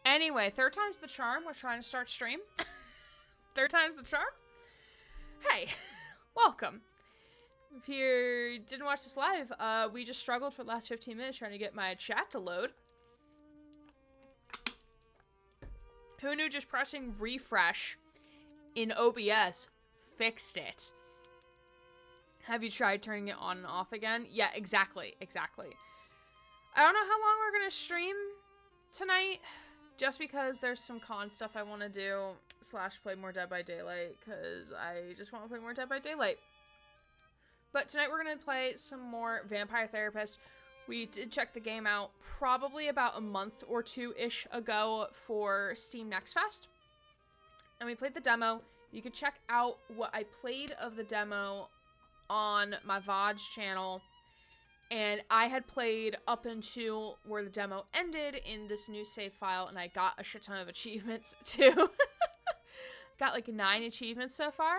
Anyway, third time's the charm. We're trying to start stream. Third time's the charm. Hey, welcome. If you didn't watch this live, we just struggled for the last 15 minutes trying to get my chat to load. Who knew just pressing refresh in OBS fixed it? Have you tried turning it on and off again? Yeah, exactly. I don't know how long we're gonna stream tonight, just because there's some con stuff I want to do, / play more Dead by Daylight, because I just want to play more Dead by Daylight. But tonight we're going to play some more Vampire Therapist. We did check the game out probably about a month or two-ish ago for Steam Next Fest. And we played the demo. You can check out what I played of the demo on my VOD's channel. And I had played up until where the demo ended in this new save file, and I got a shit ton of achievements, too. Got like 9 achievements so far.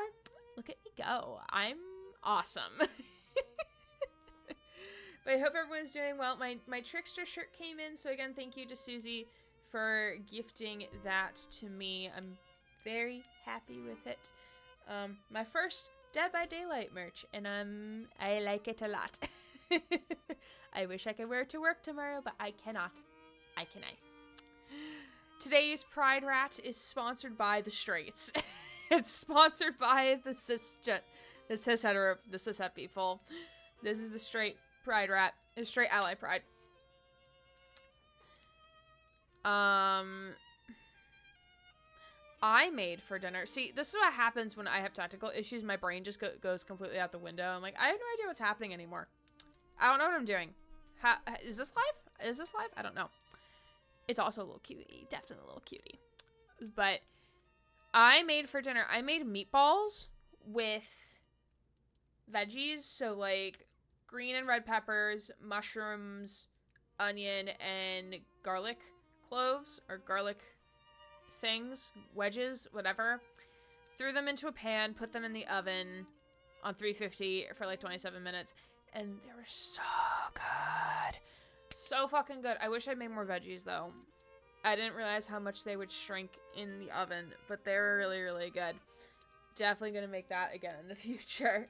Look at me go. I'm awesome. But I hope everyone's doing well. My Trickster shirt came in, so again, thank you to Susie for gifting that to me. I'm very happy with it. My first Dead by Daylight merch, and I like it a lot. I wish I could wear it to work tomorrow, but I cannot. Can I? Today's Pride Rat is sponsored by the Straights. It's sponsored by the cishet people. This is the Straight Pride Rat. It's Straight Ally Pride. I made for dinner. See, this is what happens when I have technical issues. My brain just goes completely out the window. I'm like, I have no idea what's happening anymore. I don't know what I'm doing. Is this live? Is this live? I don't know. It's also a little cutie. Definitely a little cutie. But I made for dinner. I made meatballs with veggies. So, like, green and red peppers, mushrooms, onion, and garlic cloves. Or garlic things. Wedges. Whatever. Threw them into a pan. Put them in the oven on 350 for, like, 27 minutes. And they were so good. So fucking good. I wish I'd made more veggies, though. I didn't realize how much they would shrink in the oven, but they were really, really good. Definitely gonna make that again in the future.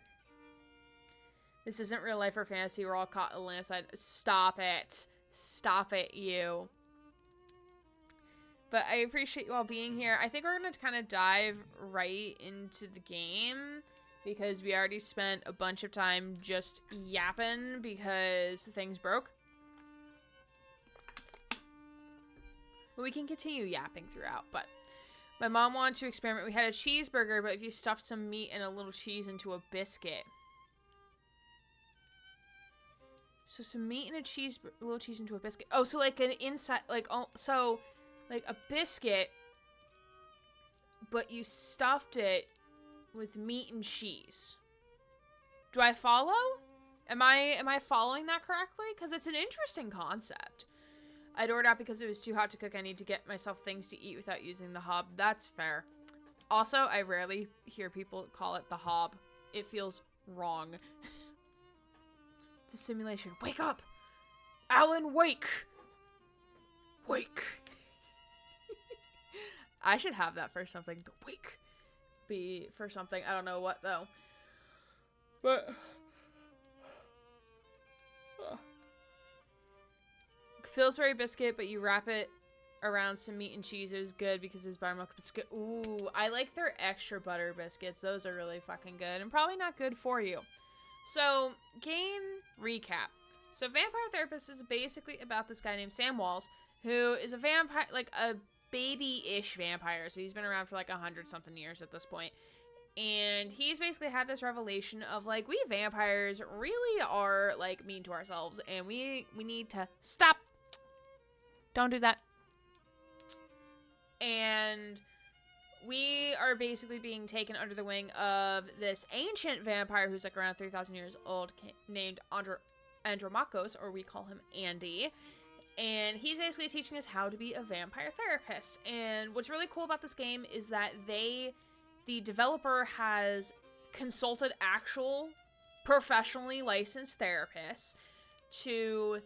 This isn't real life or fantasy. We're all caught in the landslide. Stop it. Stop it, you. But I appreciate you all being here. I think we're gonna kind of dive right into the game, because we already spent a bunch of time just yapping because things broke. We can continue yapping throughout, but my mom wanted to experiment. We had a cheeseburger, but if you stuffed some meat and a little cheese into a biscuit. So some meat and a little cheese into a biscuit. Oh, so like an inside, like, oh, so like a biscuit, but you stuffed it with meat and cheese. Do I follow? Am I following that correctly? Because it's an interesting concept. I'd ordered out because it was too hot to cook. I need to get myself things to eat without using the hob. That's fair. Also, I rarely hear people call it the hob. It feels wrong. It's a simulation. Wake up! Alan, wake! Wake! I should have that for something. The wake be for something. I don't know what, though. But Pillsbury biscuit, but you wrap it around some meat and cheese. It was good because it's buttermilk biscuit. Ooh, I like their extra butter biscuits. Those are really fucking good and probably not good for you. So, game recap. So, Vampire Therapist is basically about this guy named Sam Walls, who is a vampire, like a baby-ish vampire. So, he's been around for like 100-something years at this point. And he's basically had this revelation of, like, we vampires really are, like, mean to ourselves. And we need to stop. Don't do that. And we are basically being taken under the wing of this ancient vampire who's, like, around 3,000 years old, named Andromachos, or we call him Andy. And he's basically teaching us how to be a vampire therapist. And what's really cool about this game is that the developer has consulted actual professionally licensed therapists to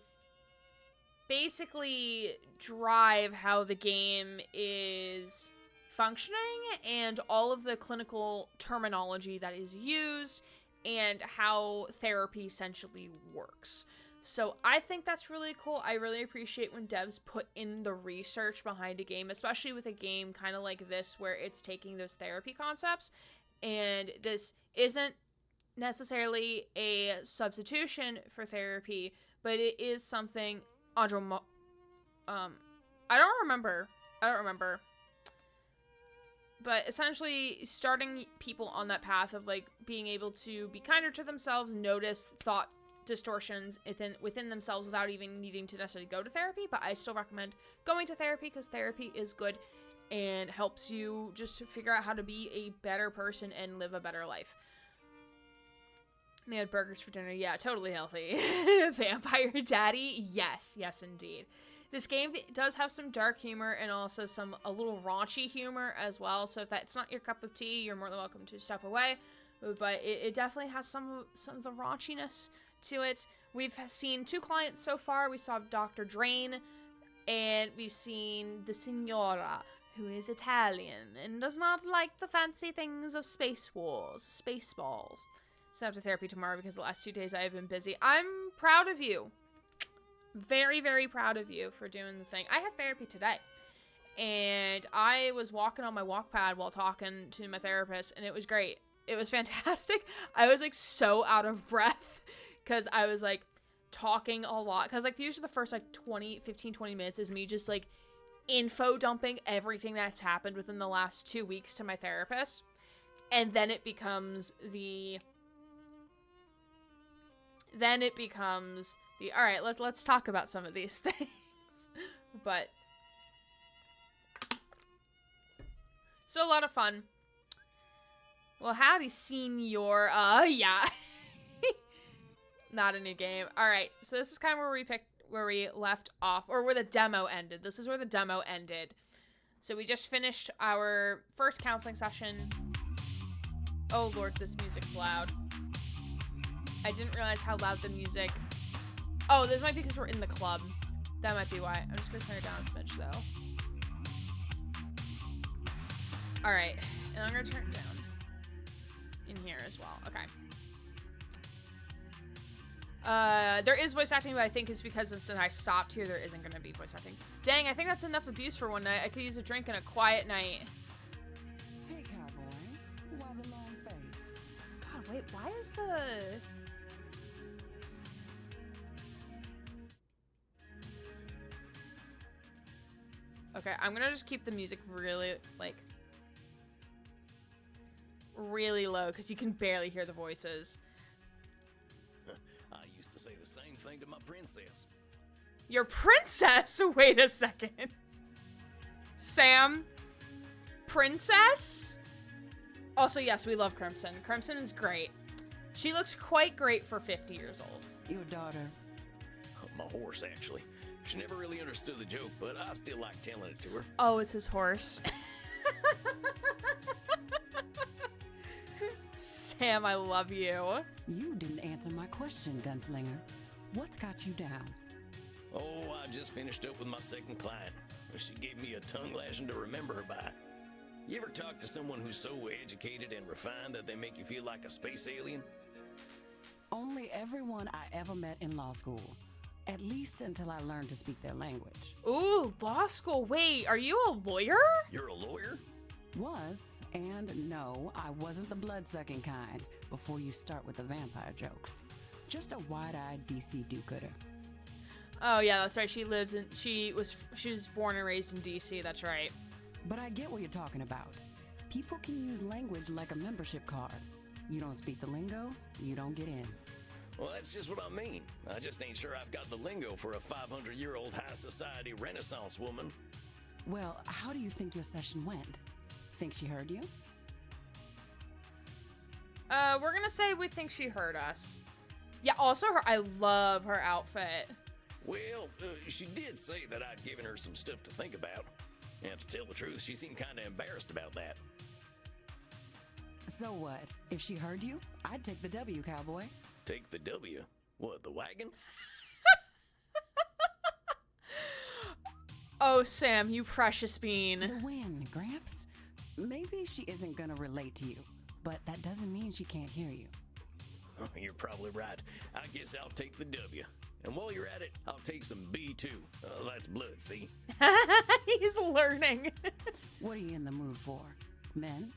basically drive how the game is functioning and all of the clinical terminology that is used and how therapy essentially works. So I think that's really cool. I really appreciate when devs put in the research behind a game, especially with a game kind of like this where it's taking those therapy concepts, and this isn't necessarily a substitution for therapy, but it is something I don't remember. But essentially starting people on that path of like being able to be kinder to themselves, notice thought distortions within themselves without even needing to necessarily go to therapy. But I still recommend going to therapy because therapy is good and helps you just figure out how to be a better person and live a better life. They had burgers for dinner. Yeah, totally healthy. Vampire Daddy? Yes, indeed. This game does have some dark humor and also a little raunchy humor as well. So if that's not your cup of tea, you're more than welcome to step away. But it definitely has some of the raunchiness to it. We've seen 2 clients so far. We saw Dr. Drain, and we've seen the Signora, who is Italian and does not like the fancy things of Spaceballs. So I have to therapy tomorrow because the last 2 days I have been busy. I'm proud of you. Very, very proud of you for doing the thing. I had therapy today. And I was walking on my walk pad while talking to my therapist, and it was great. It was fantastic. I was like so out of breath because I was like talking a lot. Because like usually the first like 20 minutes is me just like info dumping everything that's happened within the last 2 weeks to my therapist. And then it becomes all right, let's talk about some of these things. But still a lot of fun. Well, howdy, senior. Yeah. Not a new game. All right, so this is kind of where we left off, or where the demo ended. This is where the demo ended. So we just finished our first counseling session. Oh lord, this music's loud. I didn't realize how loud the music... Oh, this might be because we're in the club. That might be why. I'm just going to turn it down a smidge, though. Alright. And I'm going to turn it down in here as well. Okay. There is voice acting, but I think it's because since I stopped here, there isn't going to be voice acting. Dang, I think that's enough abuse for one night. I could use a drink and a quiet night. Hey, cowboy. Why the long face? God, wait, why is the... Okay, I'm gonna just keep the music really, like, really low, because you can barely hear the voices. I used to say the same thing to my princess. Your princess? Wait a second. Sam? Princess? Also, yes, we love Crimson. Crimson is great. She looks quite great for 50 years old. Your daughter. My horse, actually. She never really understood the joke, but I still like telling it to her. Oh, it's his horse. Sam, I love you. You didn't answer my question, Gunslinger. What's got you down? Oh, I just finished up with my second client. She gave me a tongue lashing to remember her by. You ever talk to someone who's so educated and refined that they make you feel like a space alien? Only everyone I ever met in law school. At least until I learned to speak their language. Ooh, law school. Wait, are you a lawyer? You're a lawyer? Was, and no, I wasn't the blood-sucking kind before you start with the vampire jokes. Just a wide-eyed DC do-gooder. Oh yeah, that's right. She was born and raised in DC, that's right. But I get what you're talking about. People can use language like a membership card. You don't speak the lingo, you don't get in. Well, that's just what I mean. I just ain't sure I've got the lingo for a 500-year-old high society Renaissance woman. Well, how do you think your session went? Think she heard you? We're gonna say we think she heard us. Yeah, also I love her outfit. Well, she did say that I'd given her some stuff to think about. And to tell the truth, she seemed kind of embarrassed about that. So what? If she heard you, I'd take the W, cowboy. Take the W? What, the wagon? Oh, Sam, you precious bean. The win, Gramps. Maybe she isn't gonna relate to you, but that doesn't mean she can't hear you. You're probably right. I guess I'll take the W. And while you're at it, I'll take some B too. That's blood, see? He's learning. What are you in the mood for? Men?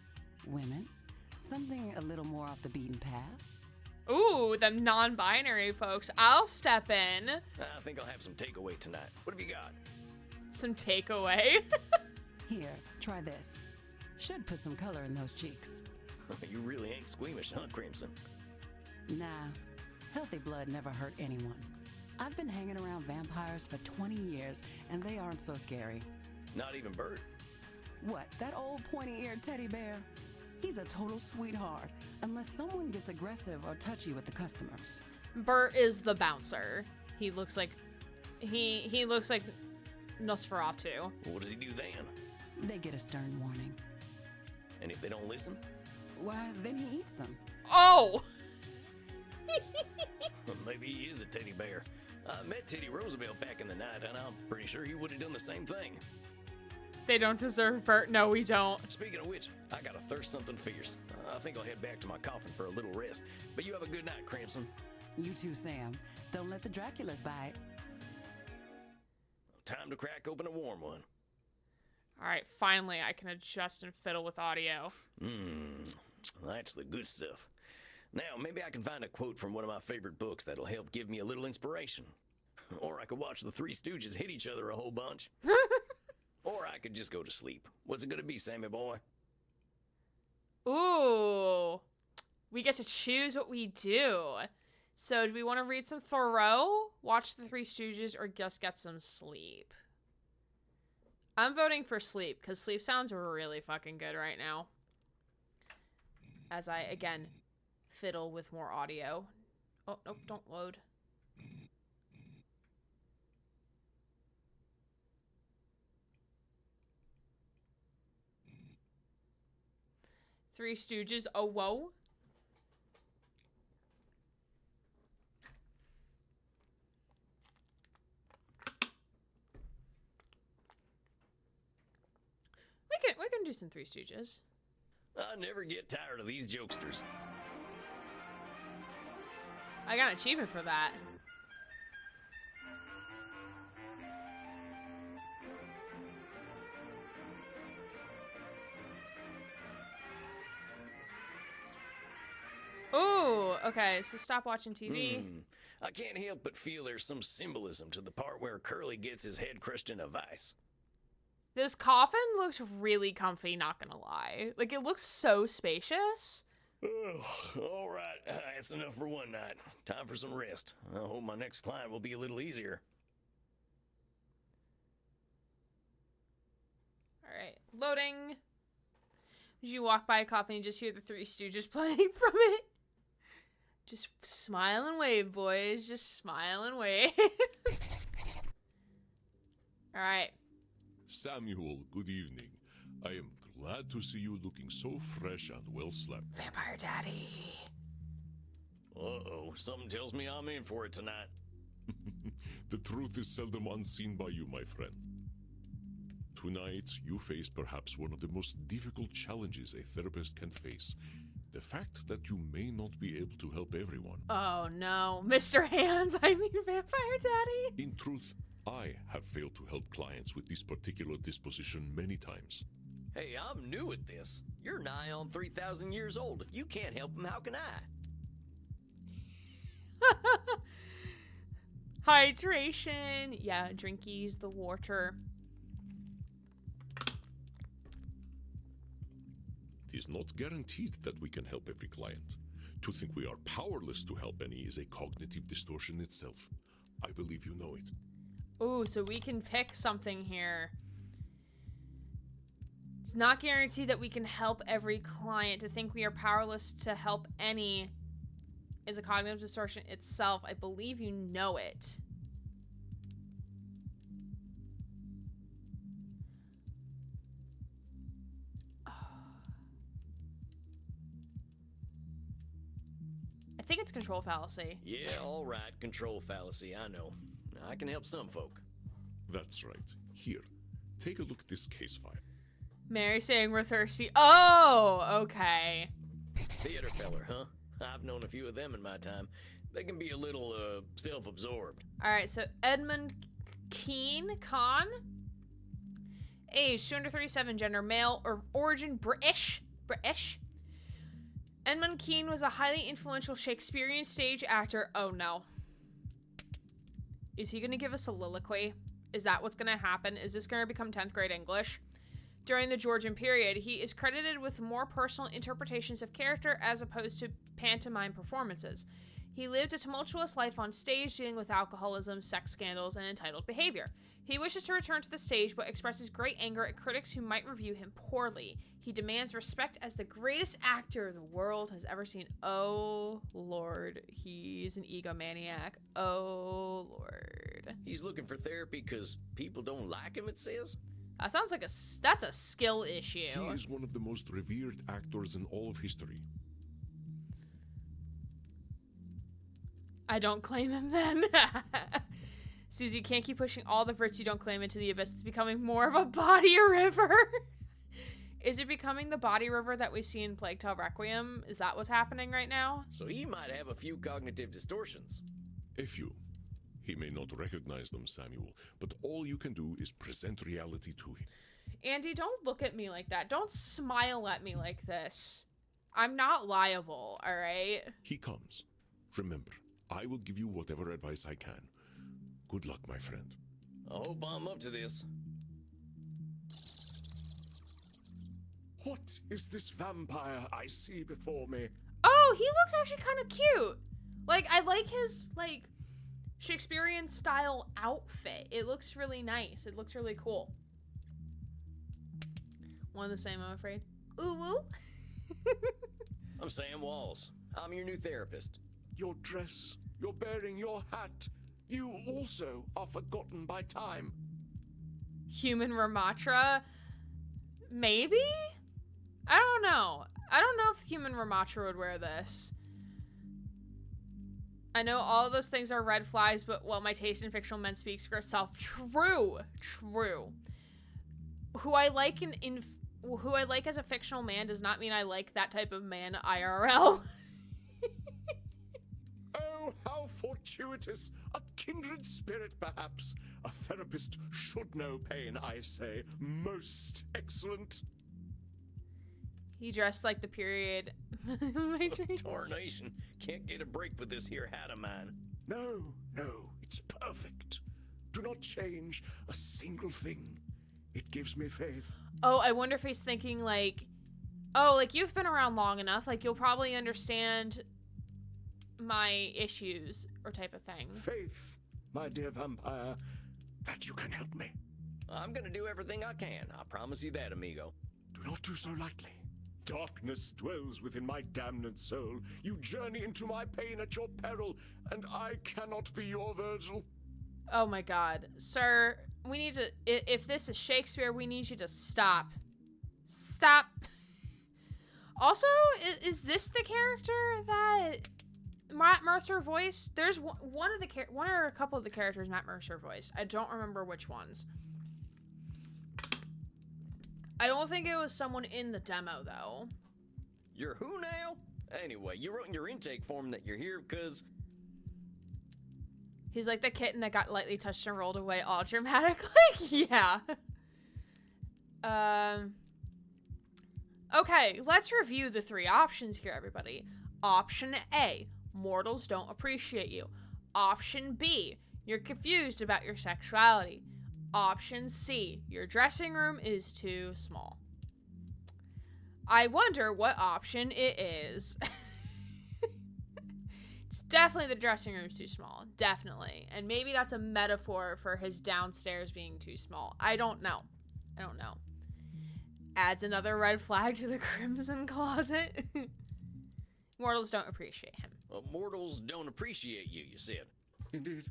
Women? Something a little more off the beaten path? Ooh, them non-binary folks. I'll step in. I think I'll have some takeaway tonight. What have you got? Some takeaway. Here, try this. Should put some color in those cheeks. You really ain't squeamish, huh, Crimson? Nah, healthy blood never hurt anyone. I've been hanging around vampires for 20 years, and they aren't so scary. Not even Bert? What, that old pointy-eared teddy bear? He's a total sweetheart, unless someone gets aggressive or touchy with the customers. Bert is the bouncer. He looks like he looks like Nosferatu. What does he do then? They get a stern warning. And if they don't listen? Why, then he eats them. Oh! Well, maybe he is a teddy bear. I met Teddy Roosevelt back in the night, and I'm pretty sure he would have done the same thing. They don't deserve Bert. No, we don't. Speaking of which, I got to thirst something fierce. I think I'll head back to my coffin for a little rest. But you have a good night, Crimson. You too, Sam. Don't let the Draculas bite. Time to crack open a warm one. All right, finally I can adjust and fiddle with audio. That's the good stuff. Now, maybe I can find a quote from one of my favorite books that'll help give me a little inspiration. Or I could watch the Three Stooges hit each other a whole bunch. Or I could just go to sleep. What's it gonna be, Sammy boy? Ooh. We get to choose what we do. So do we want to read some Thoreau, watch the Three Stooges, or just get some sleep? I'm voting for sleep, because sleep sounds really fucking good right now. As I, again, fiddle with more audio. Oh, nope, don't load. Three Stooges, oh whoa. We can do some Three Stooges. I never get tired of these jokesters. I got an achievement for that. Ooh, okay, so stop watching TV. I can't help but feel there's some symbolism to the part where Curly gets his head crushed in a vice. This coffin looks really comfy, not gonna lie. Like, it looks so spacious. All right, that's enough for one night. Time for some rest. I hope my next client will be a little easier. All right, loading. You walk by a coffin and just hear the Three Stooges playing from it. Just smile and wave, boys. Just smile and wave. All right. Samuel, good evening. I am glad to see you looking so fresh and well slept. Vampire Daddy. Uh-oh, something tells me I'm in for it tonight. The truth is seldom unseen by you, my friend. Tonight, you face perhaps one of the most difficult challenges a therapist can face. The fact that you may not be able to help everyone. Oh no, Mr. Hands, I mean Vampire Daddy. In truth, I have failed to help clients with this particular disposition many times. Hey, I'm new at this. You're nigh on 3,000 years old. If you can't help them, how can I? Hydration. Yeah, drinkies, the water. It is not guaranteed that we can help every client. To think we are powerless to help any is a cognitive distortion itself. I believe you know it. Ooh, so we can pick something here. It's not guaranteed that we can help every client. To think we are powerless to help any is a cognitive distortion itself. I believe you know it. I think it's control fallacy. Yeah, all right, control fallacy, I know. I can help some folk. That's right. Here, Take a look at this case file. Mary saying we're thirsty. Oh, okay. Theater feller, huh? I've known a few of them in my time. They can be a little, self-absorbed. All right, so Edmund Khan. Age, 237, gender, male, or origin, British. Edmund Kean was a highly influential Shakespearean stage actor. Oh, no. Is he going to give a soliloquy? Is that what's going to happen? Is this going to become 10th grade English? During the Georgian period, he is credited with more personal interpretations of character as opposed to pantomime performances. He lived a tumultuous life on stage, dealing with alcoholism, sex scandals, and entitled behavior. He wishes to return to the stage, but expresses great anger at critics who might review him poorly. He demands respect as the greatest actor the world has ever seen. Oh, Lord. He's an egomaniac. Oh, Lord. He's looking for therapy because people don't like him, it says? That sounds like that's a skill issue. He is one of the most revered actors in all of history. I don't claim him then. Susie, you can't keep pushing all the Brits you don't claim into the abyss. It's becoming more of a body river. Is it becoming the body river that we see in Plague Tale Requiem? Is that what's happening right now? So he might have a few cognitive distortions. A few. He may not recognize them, Samuel, but all you can do is present reality to him. Andy, don't look at me like that. Don't smile at me like this. I'm not liable, all right? He comes. Remember, I will give you whatever advice I can. Good luck, my friend. I hope I'm up to this. What is this vampire I see before me? Oh, he looks actually kind of cute. Like, I like his, like, Shakespearean style outfit. It looks really nice. It looks really cool. One the same, I'm afraid. Ooh, woo. I'm Sam Walls. I'm your new therapist. Your dress, your bearing, your hat. You also are forgotten by time. Human Ramatra? Maybe? I don't know. I don't know if Human Ramatra would wear this. I know all of those things are red flags, but well, my taste in fictional men speaks for itself. True. Who I like who I like as a fictional man does not mean I like that type of man IRL. Oh, how fortuitous. A kindred spirit, perhaps. A therapist should know pain, I say. Most excellent. He dressed like the period. My dreams. Tarnation. Can't get a break with this here hat of mine. No, it's perfect. Do not change a single thing. It gives me faith. Oh, I wonder if he's thinking like, oh, like you've been around long enough, like you'll probably understand my issues or type of thing. Faith, my dear vampire, that you can help me. I'm gonna do everything I can. I promise you that, amigo. Do not do so lightly. Darkness dwells within my damned soul. You journey into my pain at your peril, and I cannot be your Virgil. Oh my god. Sir, we need to, if this is Shakespeare, we need you to stop. Stop. Also, is this the character that Matt Mercer voiced? There's one or a couple of the characters Matt Mercer voiced. I don't remember which ones. I don't think it was someone in the demo, though. You're who now? Anyway, you wrote in your intake form that you're here because... He's like the kitten that got lightly touched and rolled away all dramatically. Yeah. Okay, let's review the three options here, everybody. Option A, mortals don't appreciate you. Option B, you're confused about your sexuality. Option C, your dressing room is too small. I wonder what option it is. It's definitely the dressing room's too small. Definitely. And maybe that's a metaphor for his downstairs being too small. I don't know. Adds another red flag to the Crimson Closet. Mortals don't appreciate him. Well, mortals don't appreciate you, you said. Indeed,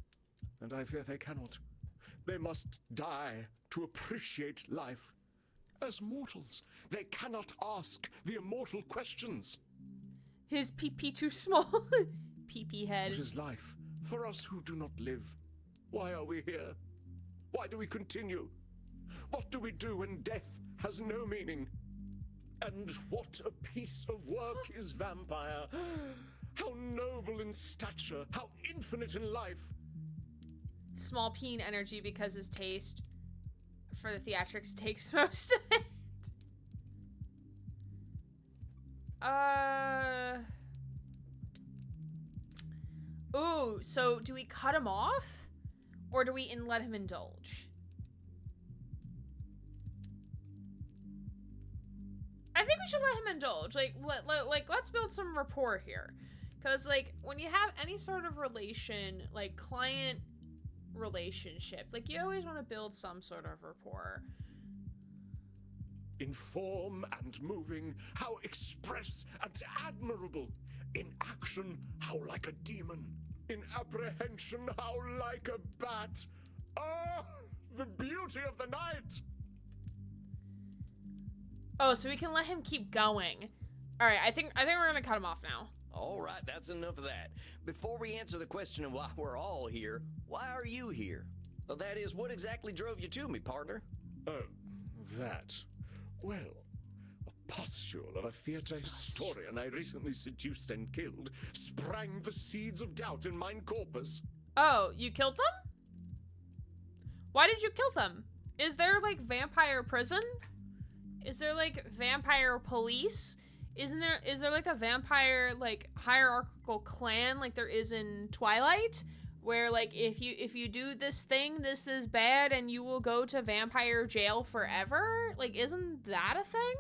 and I fear they cannot. They must die to appreciate life. As mortals, they cannot ask the immortal questions. His pee-pee too small. Pee-pee head. What is life for us who do not live? Why are we here? Why do we continue? What do we do when death has no meaning? And what a piece of work is vampire! How noble in stature, how infinite in life! Small peen energy because his taste for the theatrics takes most of it. Ooh, so do we cut him off? Or do we let him indulge? I think we should let him indulge. Like, let's build some rapport here. Because, like, when you have any sort of relation, like, client relationship, like, you always want to build some sort of rapport. In form and moving, how express and admirable. In action, how like a demon. In apprehension, how like a bat. Ah, the beauty of the night! Oh, so we can let him keep going. All right, I think we're gonna cut him off now. All right, that's enough of that. Before we answer the question of why we're all here, why are you here? Well, that is, what exactly drove you to me, partner? Oh, that. Well, a pustule of a theater historian I recently seduced and killed sprang the seeds of doubt in mine corpus. Oh, you killed them? Why did you kill them? Is there, like, vampire prison? Is there, like, vampire police? Is there like a vampire, like, hierarchical clan like there is in Twilight? Where, like, if you do this thing, this is bad and you will go to vampire jail forever? Like, isn't that a thing?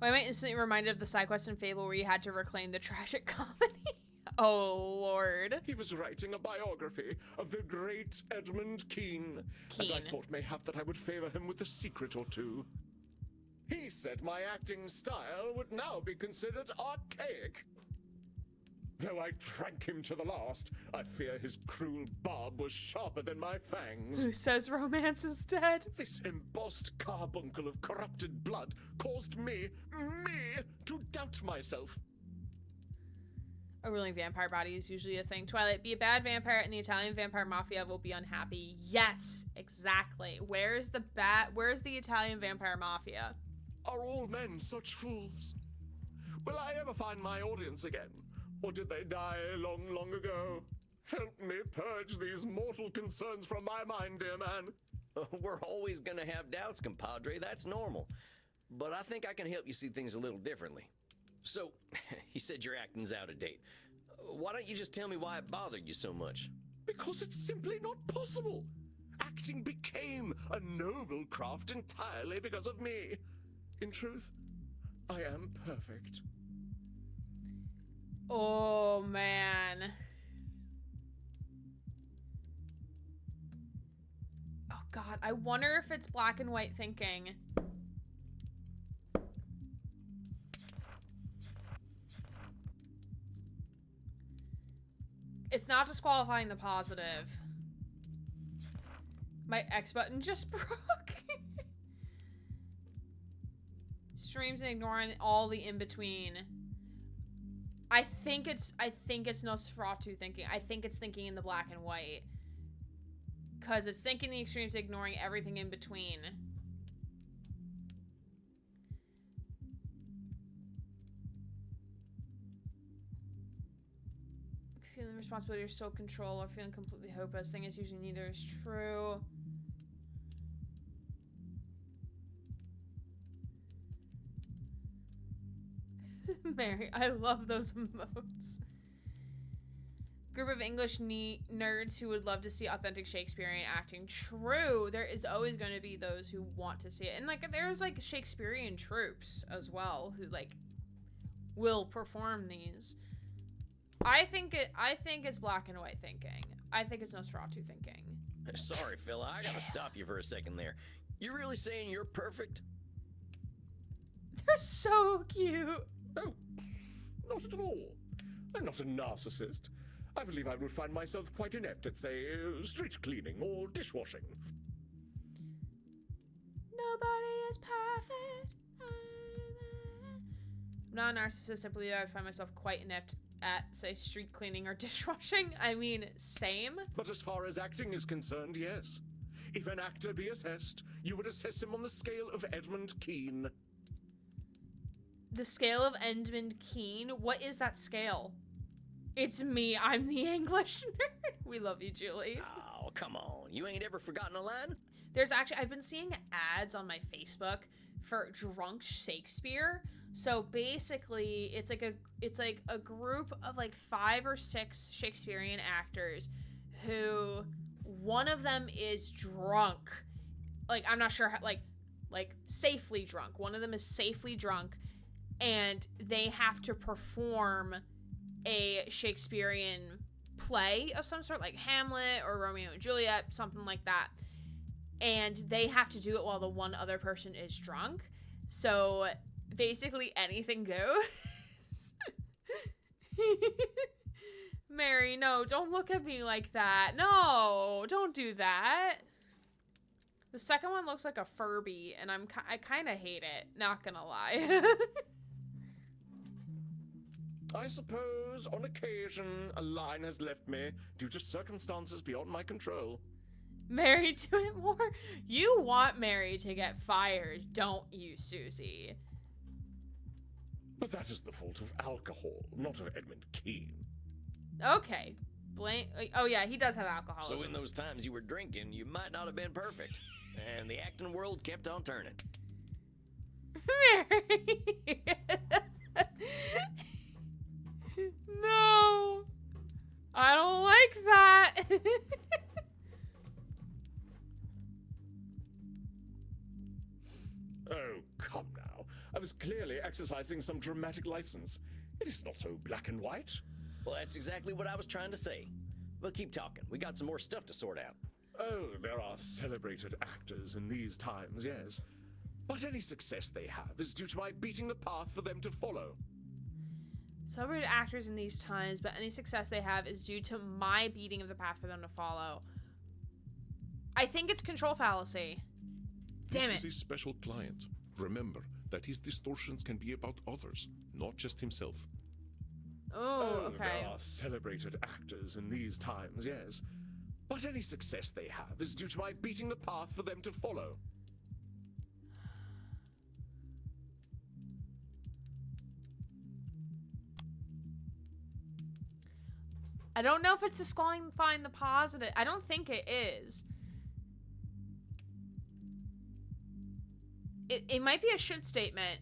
Well, I'm instantly reminded of the side quest in Fable where you had to reclaim the tragic comedy. Oh, Lord. He was writing a biography of the great Edmund Kean, and I thought mayhap that I would favor him with a secret or two. He said my acting style would now be considered archaic. Though I drank him to the last, I fear his cruel barb was sharper than my fangs. Who says romance is dead? This embossed carbuncle of corrupted blood caused me to doubt myself. A ruling vampire body is usually a thing. Twilight, be a bad vampire and the Italian vampire mafia will be unhappy. Yes, exactly. Where's the Italian vampire mafia? Are all men such fools? Will I ever find my audience again? Or did they die long, long ago? Help me purge these mortal concerns from my mind, dear man. We're always gonna have doubts, compadre. That's normal. But I think I can help you see things a little differently. So, he said your acting's out of date. Why don't you just tell me why it bothered you so much? Because it's simply not possible. Acting became a noble craft entirely because of me. In truth, I am perfect. Oh, man. Oh, God. I wonder if it's black and white thinking. It's not disqualifying the positive. My X button just broke. Streams and ignoring all the in-between. I think it's Nosferatu thinking. I think it's thinking in the black and white. Cause it's thinking the extremes, ignoring everything in between. Feeling responsibility or self-control or feeling completely hopeless. Thing is usually neither is true. Mary, I love those emotes. Group of English nerds who would love to see authentic Shakespearean acting. True, there is always going to be those who want to see it. And like there's like Shakespearean troops as well who like will perform these. I think it's black and white thinking. I think it's Nosferatu thinking. Sorry, fella, I gotta stop you for a second there. You really saying you're perfect? They're so cute. Oh, not at all. I'm not a narcissist. I believe I would find myself quite inept at, say, street cleaning or dishwashing. Nobody is perfect. Not a narcissist, simply I find myself quite inept at, say, street cleaning or dishwashing. I mean, same. But as far as acting is concerned, yes. If an actor be assessed, you would assess him on the scale of Edmund Kean. The scale of Edmund Kean? What is that scale? It's me. I'm the English nerd. We love you, Julie. Oh, come on. You ain't ever forgotten a line? There's actually, I've been seeing ads on my Facebook for Drunk Shakespeare. So basically, it's like a group of like 5 or 6 Shakespearean actors who one of them is drunk. Like, I'm not sure how, like safely drunk. One of them is safely drunk, and they have to perform a Shakespearean play of some sort, like Hamlet or Romeo and Juliet, something like that. And they have to do it while the one other person is drunk. So basically anything goes. Mary, no, don't look at me like that. No, don't do that. The second one looks like a Furby, and I kind of hate it, not gonna lie. I suppose, on occasion, a line has left me due to circumstances beyond my control. Mary, do it more. You want Mary to get fired, don't you, Susie? But that is the fault of alcohol, not of Edmund Kean. Okay. Oh yeah, he does have alcoholism. So in those times you were drinking, you might not have been perfect. And the acting world kept on turning. Mary. No. I don't like that. Oh, come now. I was clearly exercising some dramatic license. It is not so black and white. Well, that's exactly what I was trying to say. But keep talking. We got some more stuff to sort out. Oh, there are celebrated actors in these times, yes. But any success they have is due to my beating the path for them to follow. Celebrated actors in these times, but any success they have is due to my beating of the path for them to follow. I think it's control fallacy. Damn This it. is a special client. Remember that his distortions can be about others, not just himself. Oh, okay. There are celebrated actors in these times, yes. But any success they have is due to my beating the path for them to follow. I don't know if it's disqualifying the positive. I don't think it is. It might be a should statement.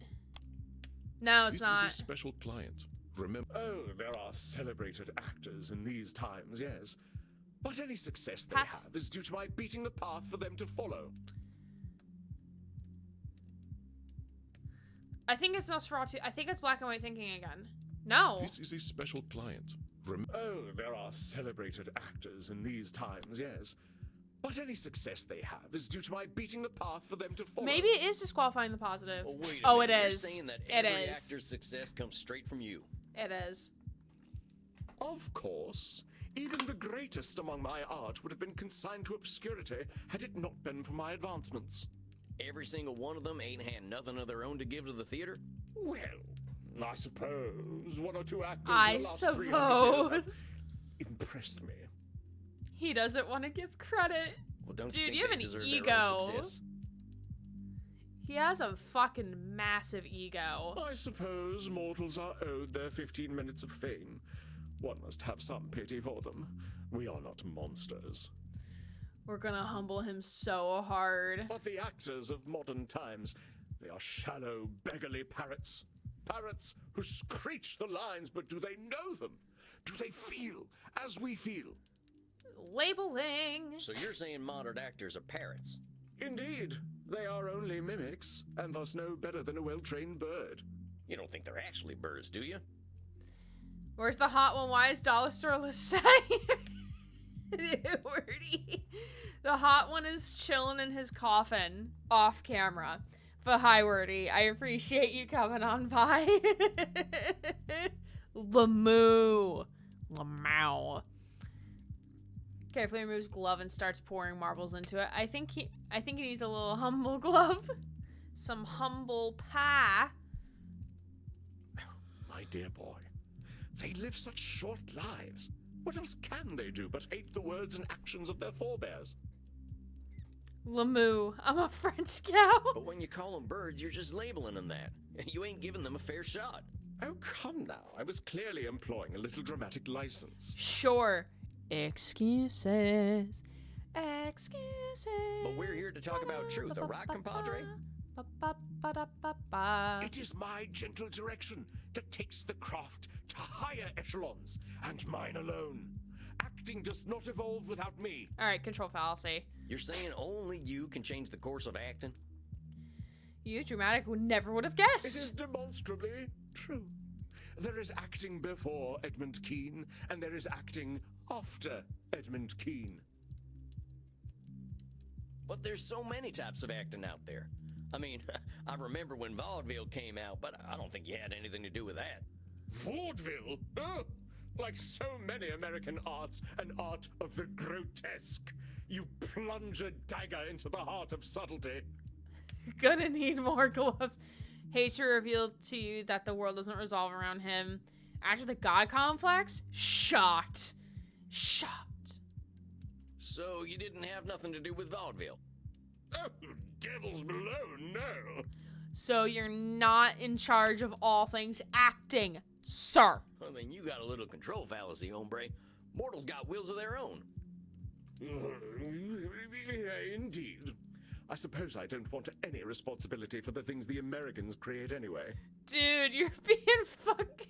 No, it's This not. is a special client. Remember. Oh, there are celebrated actors in these times, yes. But any success they Pat. have is due to my beating the path for them to follow. I think it's Nosferatu. I think it's black and white thinking again. No. This is a special client. Oh, there are celebrated actors in these times, yes. But any success they have is due to my beating the path for them to follow. Maybe it is disqualifying the positive. Well, wait a Oh, minute. it You're is. saying that It every is. actor's success comes straight from you. It is. Of course. Even the greatest among my art would have been consigned to obscurity had it not been for my advancements. Every single one of them ain't had nothing of their own to give to the theater. Well, I suppose 1 or 2 actors I in the last 300 years suppose. have impressed me. He doesn't want to give credit. Well, don't Dude, think you have they an deserve ego. their own success. He has a fucking massive ego. I suppose mortals are owed their 15 minutes of fame. One must have some pity for them. We are not monsters. We're gonna humble him so hard. But the actors of modern times, they are shallow, beggarly parrots. Parrots who screech the lines, but do they know them? Do they feel as we feel? Labeling. So you're saying modern actors are parrots? Indeed, they are only mimics, and thus no better than a well-trained bird. You don't think they're actually birds, do you? Where's the hot one? Why is Dollar Store Lisette? Wordy. The hot one is chilling in his coffin off camera. But hi, Wordy. I appreciate you coming on by. Lamoo. Lamau. Carefully removes glove and starts pouring marbles into it. I think he needs a little humble glove. Some humble pie. my dear boy. They live such short lives. What else can they do but hate the words and actions of their forebears? Lamu, I'm a French cow. But when you call them birds, you're just labeling them that. You ain't giving them a fair shot. Oh, come now. I was clearly employing a little dramatic license. Sure. Excuses. Excuses. But we're here to talk about truth, all right, compadre? It is my gentle direction that takes the craft to higher echelons, and mine alone. Acting does not evolve without me. All right, control fallacy. You're saying only you can change the course of acting? You, dramatic, never would have guessed. It is demonstrably true. There is acting before Edmund Kean, and there is acting after Edmund Kean. But there's so many types of acting out there. I mean, I remember when vaudeville came out, but I don't think you had anything to do with that. Vaudeville? Oh, like so many American arts, an art of the grotesque. You plunge a dagger into the heart of subtlety. Gonna need more gloves. Hate to reveal to you that the world doesn't resolve around him. After the God complex? Shocked. Shocked. So you didn't have nothing to do with vaudeville? Oh, devils below, no. So you're not in charge of all things acting, sir. Well, then you got a little control fallacy, hombre. Mortals got wills of their own. Indeed. I suppose I don't want any responsibility for the things the Americans create anyway. Dude, you're being fucking...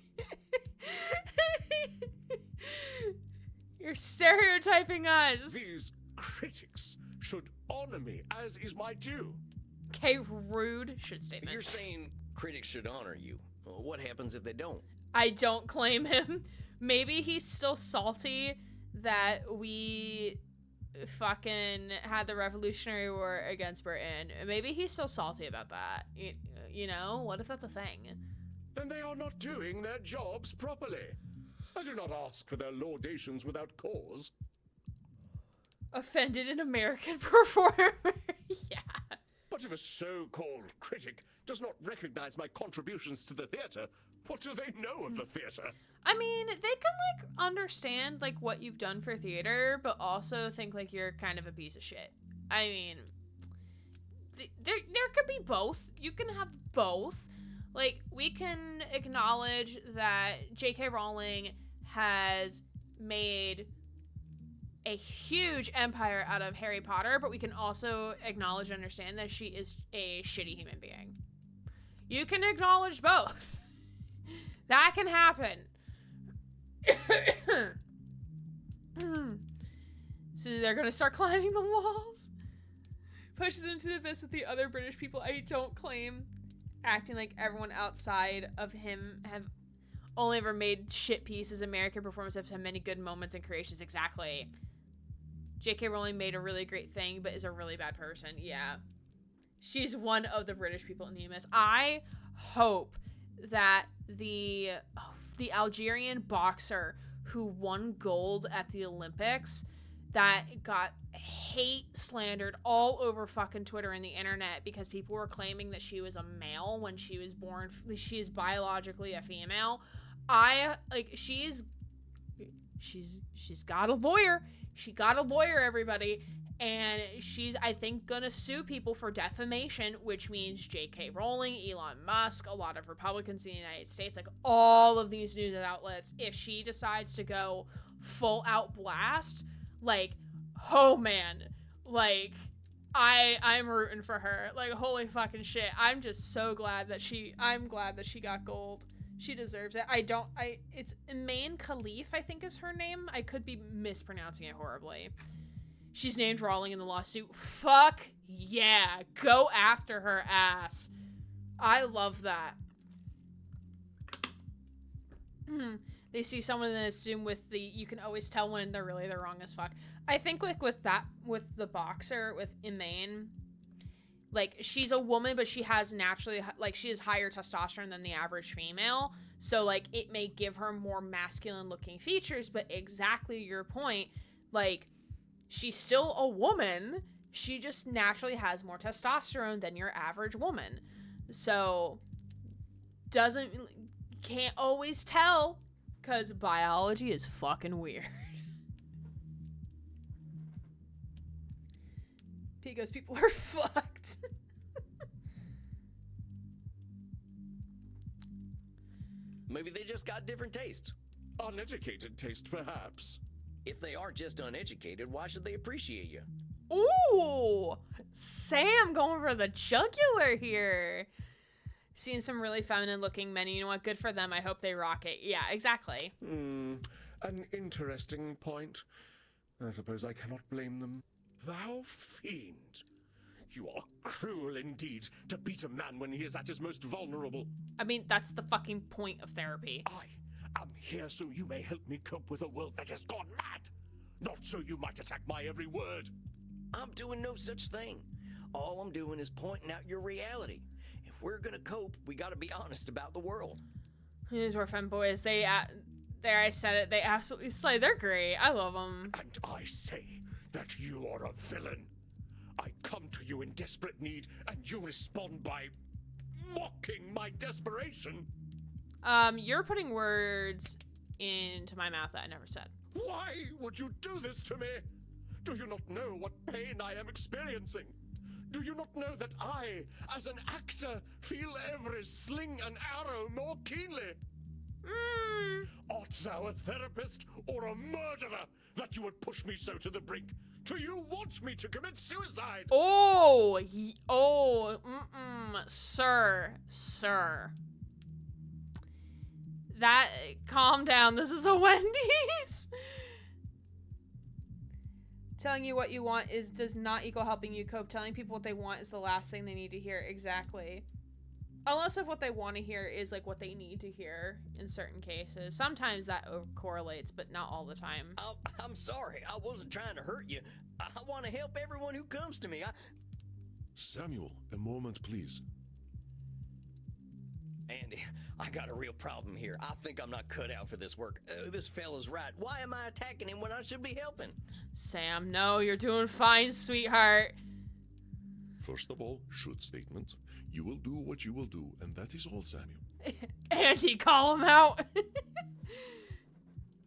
You're stereotyping us. These critics should honor me, as is my due. Okay, rude shit statement. You're saying critics should honor you. Well, what happens if they don't? I don't claim him. Maybe he's still salty that we fucking had the Revolutionary War against Britain. Maybe he's still salty about that. You know? What if that's a thing? Then they are not doing their jobs properly. I do not ask for their laudations without cause. Offended an American performer. Yeah. But if a so-called critic does not recognize my contributions to the theater, what do they know of the theater? I mean, they can, like, understand, like, what you've done for theater, but also think, like, you're kind of a piece of shit. I mean, there could be both. You can have both. Like, we can acknowledge that J.K. Rowling has made a huge empire out of Harry Potter, but we can also acknowledge and understand that she is a shitty human being. You can acknowledge both. That can happen. So they're gonna start climbing the walls. Pushes into the abyss with the other British people I don't claim. Acting like everyone outside of him have only ever made shit pieces. American performers have had many good moments and creations. Exactly. J.K. Rowling made a really great thing, but is a really bad person. Yeah. She's one of the British people in the US. I hope that the Algerian boxer who won gold at the Olympics that got hate slandered all over fucking Twitter and the internet because people were claiming that she was a male when she was born. She is biologically a female. She's got a lawyer. She got a lawyer, everybody. And she's, I think, gonna sue people for defamation, which means J.K. Rowling, Elon Musk, a lot of Republicans in the United States, like all of these news outlets. If she decides to go full out blast, like, oh man, like, I'm rooting for her. Like, holy fucking shit. I'm just so glad that I'm glad that she got gold. She deserves it. It's Iman Khalif, I think is her name. I could be mispronouncing it horribly. She's named Rowling in the lawsuit. Fuck yeah. Go after her ass. I love that. They see someone and assume you can always tell when they're wrong as fuck. I think like with the boxer, with Iman, like she's a woman, but she has naturally, like she has higher testosterone than the average female. So like it may give her more masculine looking features, but exactly your point, like she's still a woman. She just naturally has more testosterone than your average woman. So can't always tell, because biology is fucking weird. Because people are fucked. Maybe they just got different tastes. Uneducated taste, perhaps. If they are just uneducated, why should they appreciate you? Ooh, Sam going for the jugular here. Seen some really feminine looking men. You know what? Good for them. I hope they rock it. Yeah, exactly. An interesting point. I suppose I cannot blame them. Thou fiend! You are cruel indeed to beat a man when he is at his most vulnerable. I mean, that's the fucking point of therapy. I am here so you may help me cope with a world that has gone mad. Not so you might attack my every word. I'm doing no such thing. All I'm doing is pointing out your reality. If we're gonna cope, we gotta be honest about the world. These were femboys. They, there I said it. They absolutely slay. They're great. I love them. And I say that you are a villain. I come to you in desperate need, and you respond by mocking my desperation. You're putting words into my mouth that I never said. Why would you do this to me? Do you not know what pain I am experiencing? Do you not know that I, as an actor, feel every sling and arrow more keenly? Art thou a therapist or a murderer that you would push me so to the brink? Do you want me to commit suicide? Sir. That, calm down. This is a Wendy's. Telling you what you want does not equal helping you cope. Telling people what they want is the last thing they need to hear. Exactly. Unless if what they want to hear is like what they need to hear in certain cases. Sometimes that correlates, but not all the time. I'm sorry. I wasn't trying to hurt you. I want to help everyone who comes to me. Samuel, a moment, please. Andy, I got a real problem here. I think I'm not cut out for this work. This fella's right. Why am I attacking him when I should be helping? Sam, no, you're doing fine, sweetheart. First of all, should statement. You will do what you will do, and that is all, Samuel. Andy, call him out.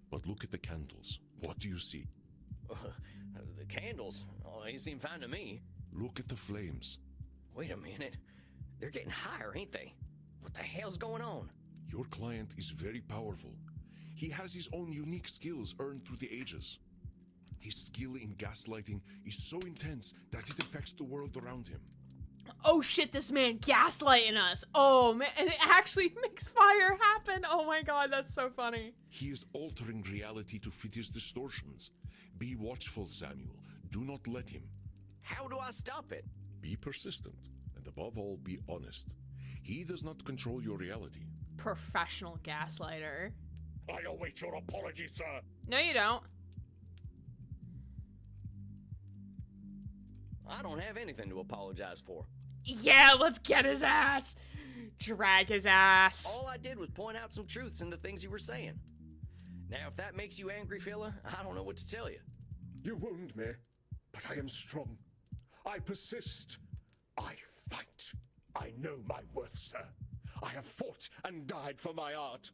But look at the candles. What do you see? The candles? Oh, they seem fine to me. Look at the flames. Wait a minute. They're getting higher, ain't they? What the hell's going on? Your client is very powerful. He has his own unique skills earned through the ages. His skill in gaslighting is so intense that it affects the world around him. Oh shit, this man gaslighting us. Oh man, and it actually makes fire happen. Oh my god, that's so funny. He is altering reality to fit his distortions. Be watchful, Samuel. Do not let him. How do I stop it? Be persistent, and above all, be honest. He does not control your reality. Professional gaslighter. I await your apology, sir. No, you don't. I don't have anything to apologize for. Yeah, let's get his ass. Drag his ass. All I did was point out some truths in the things you were saying. Now, if that makes you angry, fella, I don't know what to tell you. You wound me, but I am strong. I persist. I fight. I know my worth, sir. I have fought and died for my art.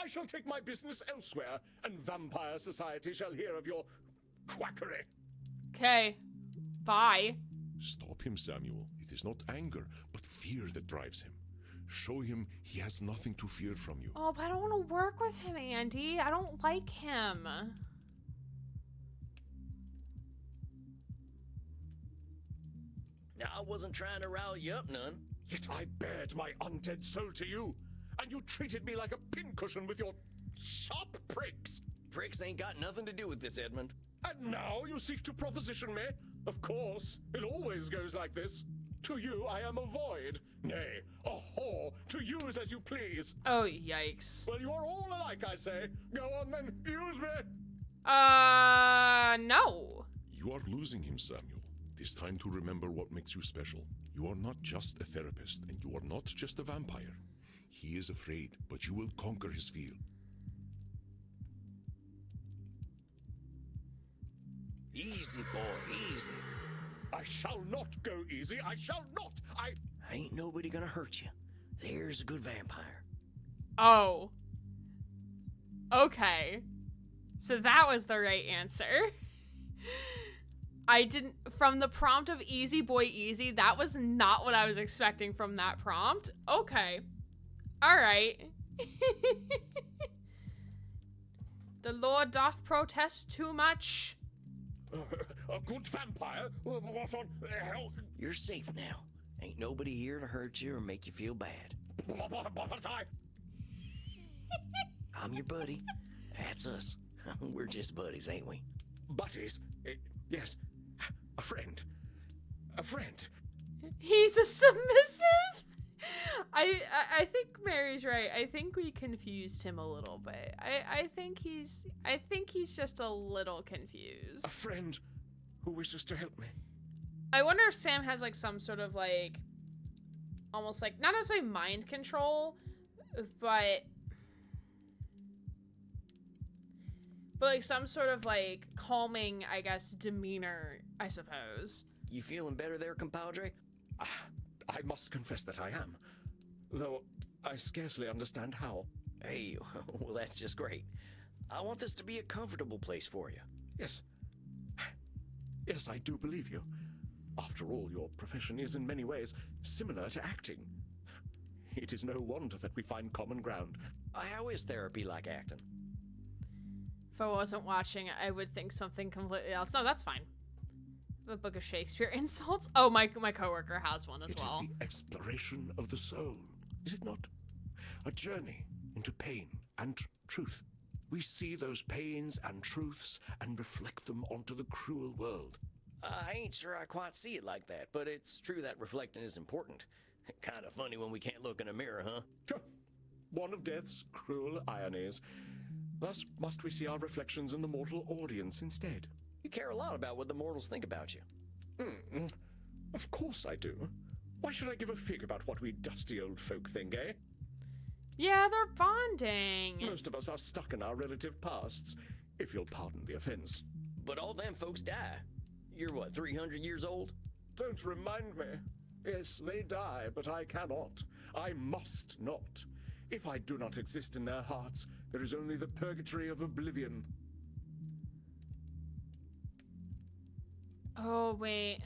I shall take my business elsewhere, and Vampire Society shall hear of your quackery. Okay. Bye. Stop him, Samuel. It is not anger, but fear that drives him. Show him he has nothing to fear from you. Oh, but I don't want to work with him, Andy. I don't like him. Now, I wasn't trying to rile you up none. Yet I bared my undead soul to you, and you treated me like a pincushion with your sharp pricks. Pricks ain't got nothing to do with this, Edmund. And now you seek to proposition me? Of course, it always goes like this. To you I am a void, nay, a whore, to use as you please. Oh, yikes. Well, you are all alike, I say. Go on then, use me. No. You are losing him, Samuel. It is time to remember what makes you special. You are not just a therapist, and you are not just a vampire. He is afraid, but you will conquer his fear. Easy, boy, easy. I shall not go easy. I shall not. Ain't nobody gonna hurt you. There's a good vampire. Oh. Okay. So that was the right answer. I didn't, from the prompt of easy boy easy, that was not what I was expecting from that prompt. Okay. All right. The Lord doth protest too much. A good vampire? What on hell? You're safe now. Ain't nobody here to hurt you or make you feel bad. But I'm your buddy. That's us. We're just buddies, ain't we? buddies? Yes. A friend. A friend. He's a submissive? I think Mary's right. I think we confused him a little bit. I think he's just a little confused. A friend who wishes to help me. I wonder if Sam has like some sort of like almost like not necessarily mind control, but like some sort of like calming, I guess, demeanor, I suppose. You feeling better there, compadre? I must confess that I am, though I scarcely understand how. Hey, well, that's just great. I want this to be a comfortable place for you. Yes. Yes, I do believe you. After all, your profession is in many ways similar to acting. It is no wonder that we find common ground. How is therapy like acting? If I wasn't watching, I would think something completely else. No, that's fine. The Book of Shakespeare insults? Oh, my coworker has one as well. It is the exploration of the soul, is it not? A journey into pain and truth. We see those pains and truths and reflect them onto the cruel world. I ain't sure I quite see it like that, but it's true that reflecting is important. Kind of funny when we can't look in a mirror, huh? One of death's cruel ironies. Thus must we see our reflections in the mortal audience instead. You care a lot about what the mortals think about you. Of course I do. Why should I give a fig about what we dusty old folk think, eh? Yeah, they're bonding. Most of us are stuck in our relative pasts, if you'll pardon the offense. But all them folks die. You're what, 300 years old? Don't remind me. Yes, they die, but I cannot. I must not. If I do not exist in their hearts, there is only the purgatory of oblivion. Oh, wait.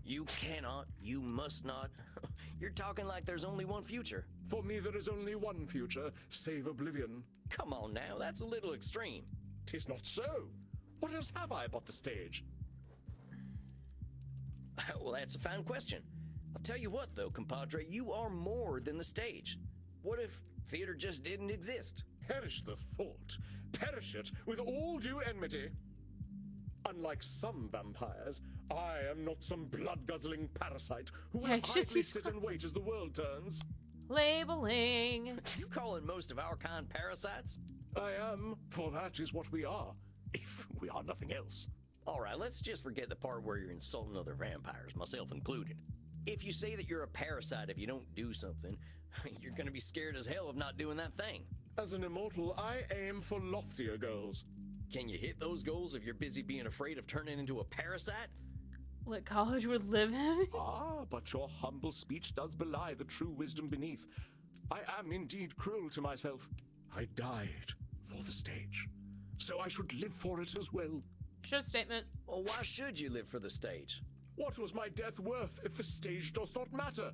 You cannot, you must not. You're talking like there's only one future. For me, there is only one future, save oblivion. Come on now, that's a little extreme. 'Tis not so. What else have I but the stage? Well, that's a fine question. I'll tell you what, though, compadre, you are more than the stage. What if theater just didn't exist? Perish the thought. Perish it with all due enmity. Unlike some vampires, I am not some blood-guzzling parasite who will idly sit and wait as the world turns. Labeling. You calling most of our kind parasites? I am, for that is what we are, if we are nothing else. All right, let's just forget the part where you're insulting other vampires, myself included. If you say that you're a parasite if you don't do something, you're gonna be scared as hell of not doing that thing. As an immortal, I aim for loftier goals. Can you hit those goals if you're busy being afraid of turning into a parasite? What college would live in? But your humble speech does belie the true wisdom beneath. I am indeed cruel to myself. I died for the stage, so I should live for it as well. Should statement. Well, why should you live for the stage? What was my death worth if the stage does not matter?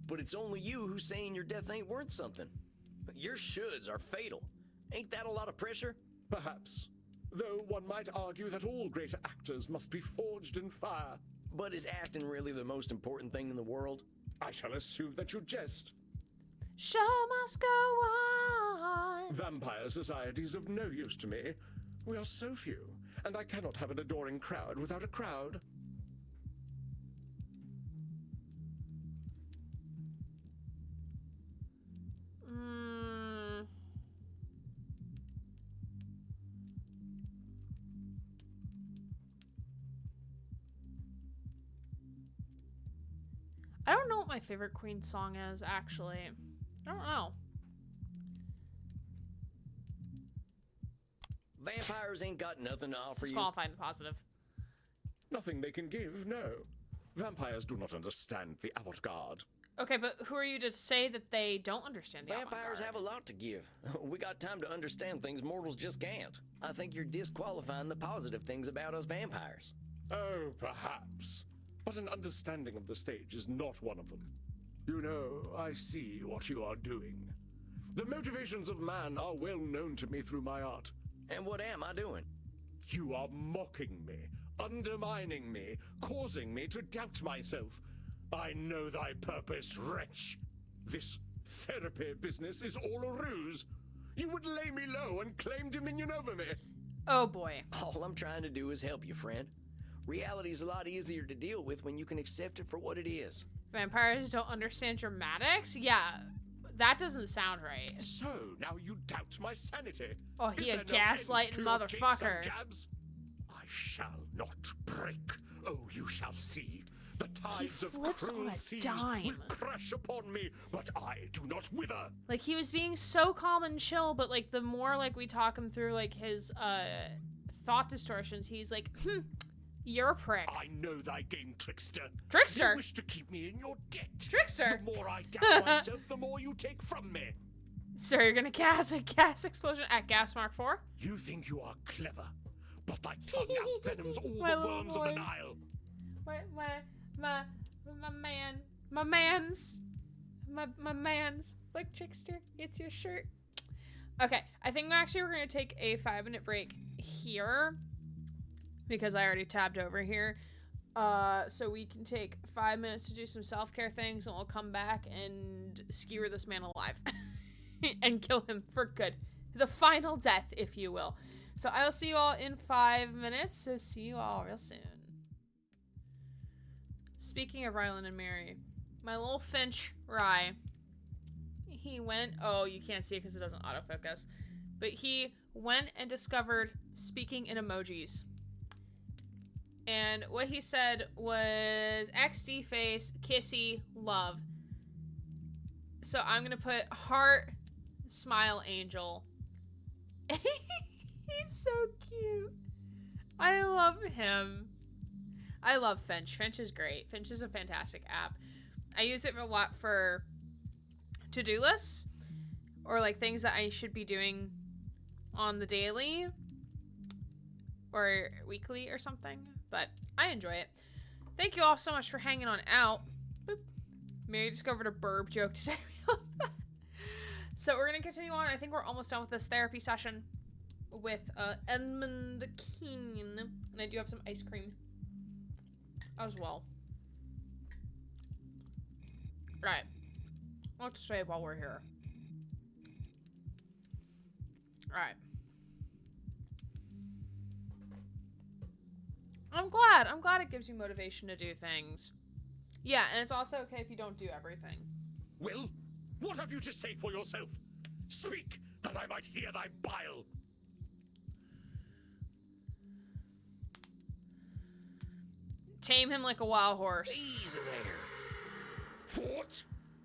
But it's only you who's saying your death ain't worth something. Your shoulds are fatal. Ain't that a lot of pressure? Perhaps. Though one might argue that all great actors must be forged in fire. But is acting really the most important thing in the world? I shall assume that you jest. Show must go on. Vampire society is of no use to me. We are so few, and I cannot have an adoring crowd without a crowd. I don't know what my favorite Queen song is, actually. I don't know. Vampires ain't got nothing to offer you. Disqualified and positive. Nothing they can give, no. Vampires do not understand the avant-garde. Okay, but who are you to say that they don't understand the Vampires avant-garde? have a lot to give. We got time to understand things mortals just can't. I think you're disqualifying the positive things about us vampires. Oh, perhaps. But an understanding of the stage is not one of them. You know, I see what you are doing. The motivations of man are well known to me through my art. And what am I doing? You are mocking me, undermining me, causing me to doubt myself. I know thy purpose, wretch. This therapy business is all a ruse. You would lay me low and claim dominion over me. Oh boy. All I'm trying to do is help you, friend. Reality's a lot easier to deal with when you can accept it for what it is. Vampires don't understand dramatics? Yeah, that doesn't sound right. So, now you doubt my sanity. Oh, Is he a there no end gaslighting to your jinx and motherfucker. jabs? I shall not break. Oh, you shall see. The tides of flips cruel on a seas dime. will crash upon me, but I do not wither. Like, he was being so calm and chill, but, like, the more, like, we talk him through, like, his, thought distortions, he's like, you're a prick. I know thy game, trickster. Trickster? You wish to keep me in your debt. Trickster? The more I doubt myself, the more you take from me. Sir, you're gonna cast a gas explosion at gas mark 4? You think you are clever, but thy tongue outvenoms all My the little worms of the boy. Nile. My man's. Like, Trickster, it's your shirt. Okay, I think actually we're gonna take a 5-minute break here because I already tabbed over here. So we can take 5 minutes to do some self-care things, and we'll come back and skewer this man alive and kill him for good. The final death, if you will. So I'll see you all in 5 minutes. So see you all real soon. Speaking of Rylan and Mary, my little Finch Rye, he went, oh, you can't see it because it doesn't autofocus, but he went and discovered speaking in emojis. And what he said was XD face, kissy, love. So I'm going to put heart, smile, angel. He's so cute. I love him. I love Finch. Finch is great. Finch is a fantastic app. I use it a lot for to-do lists or like things that I should be doing on the daily or weekly or something, but I enjoy it. Thank you all so much for hanging on out. Boop. Mary discovered a burb joke today. So we're gonna continue on. I think we're almost done with this therapy session with Edmund Keen, and I do have some ice cream as well. Right. Let's save while we're here. Alright. I'm glad it gives you motivation to do things. Yeah, and it's also okay if you don't do everything. Will, what have you to say for yourself? Speak, that I might hear thy bile. Tame him like a wild horse. Easy there. What?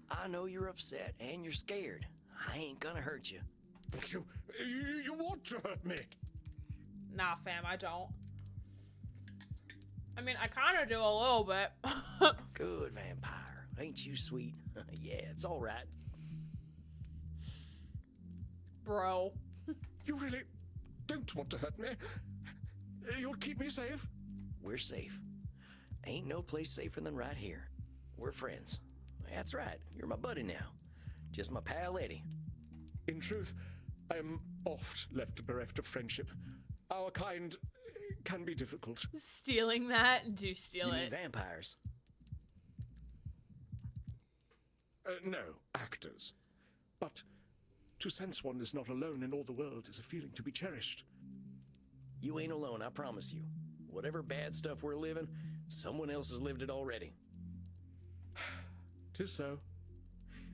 I know you're upset and you're scared. I ain't gonna hurt you. But you want to hurt me. Nah, fam, I don't. I mean, I kind of do a little bit. Good vampire. Ain't you sweet? Yeah, it's all right. Bro. You really don't want to hurt me? You'll keep me safe? We're safe. Ain't no place safer than right here. We're friends. That's right. You're my buddy now. Just my pal Eddie. In truth, I am oft left bereft of friendship. Our kind can be difficult. Stealing that? Do steal You mean it. vampires? No, actors. But to sense one is not alone in all the world is a feeling to be cherished. You ain't alone, I promise you. Whatever bad stuff we're living, someone else has lived it already. 'Tis so.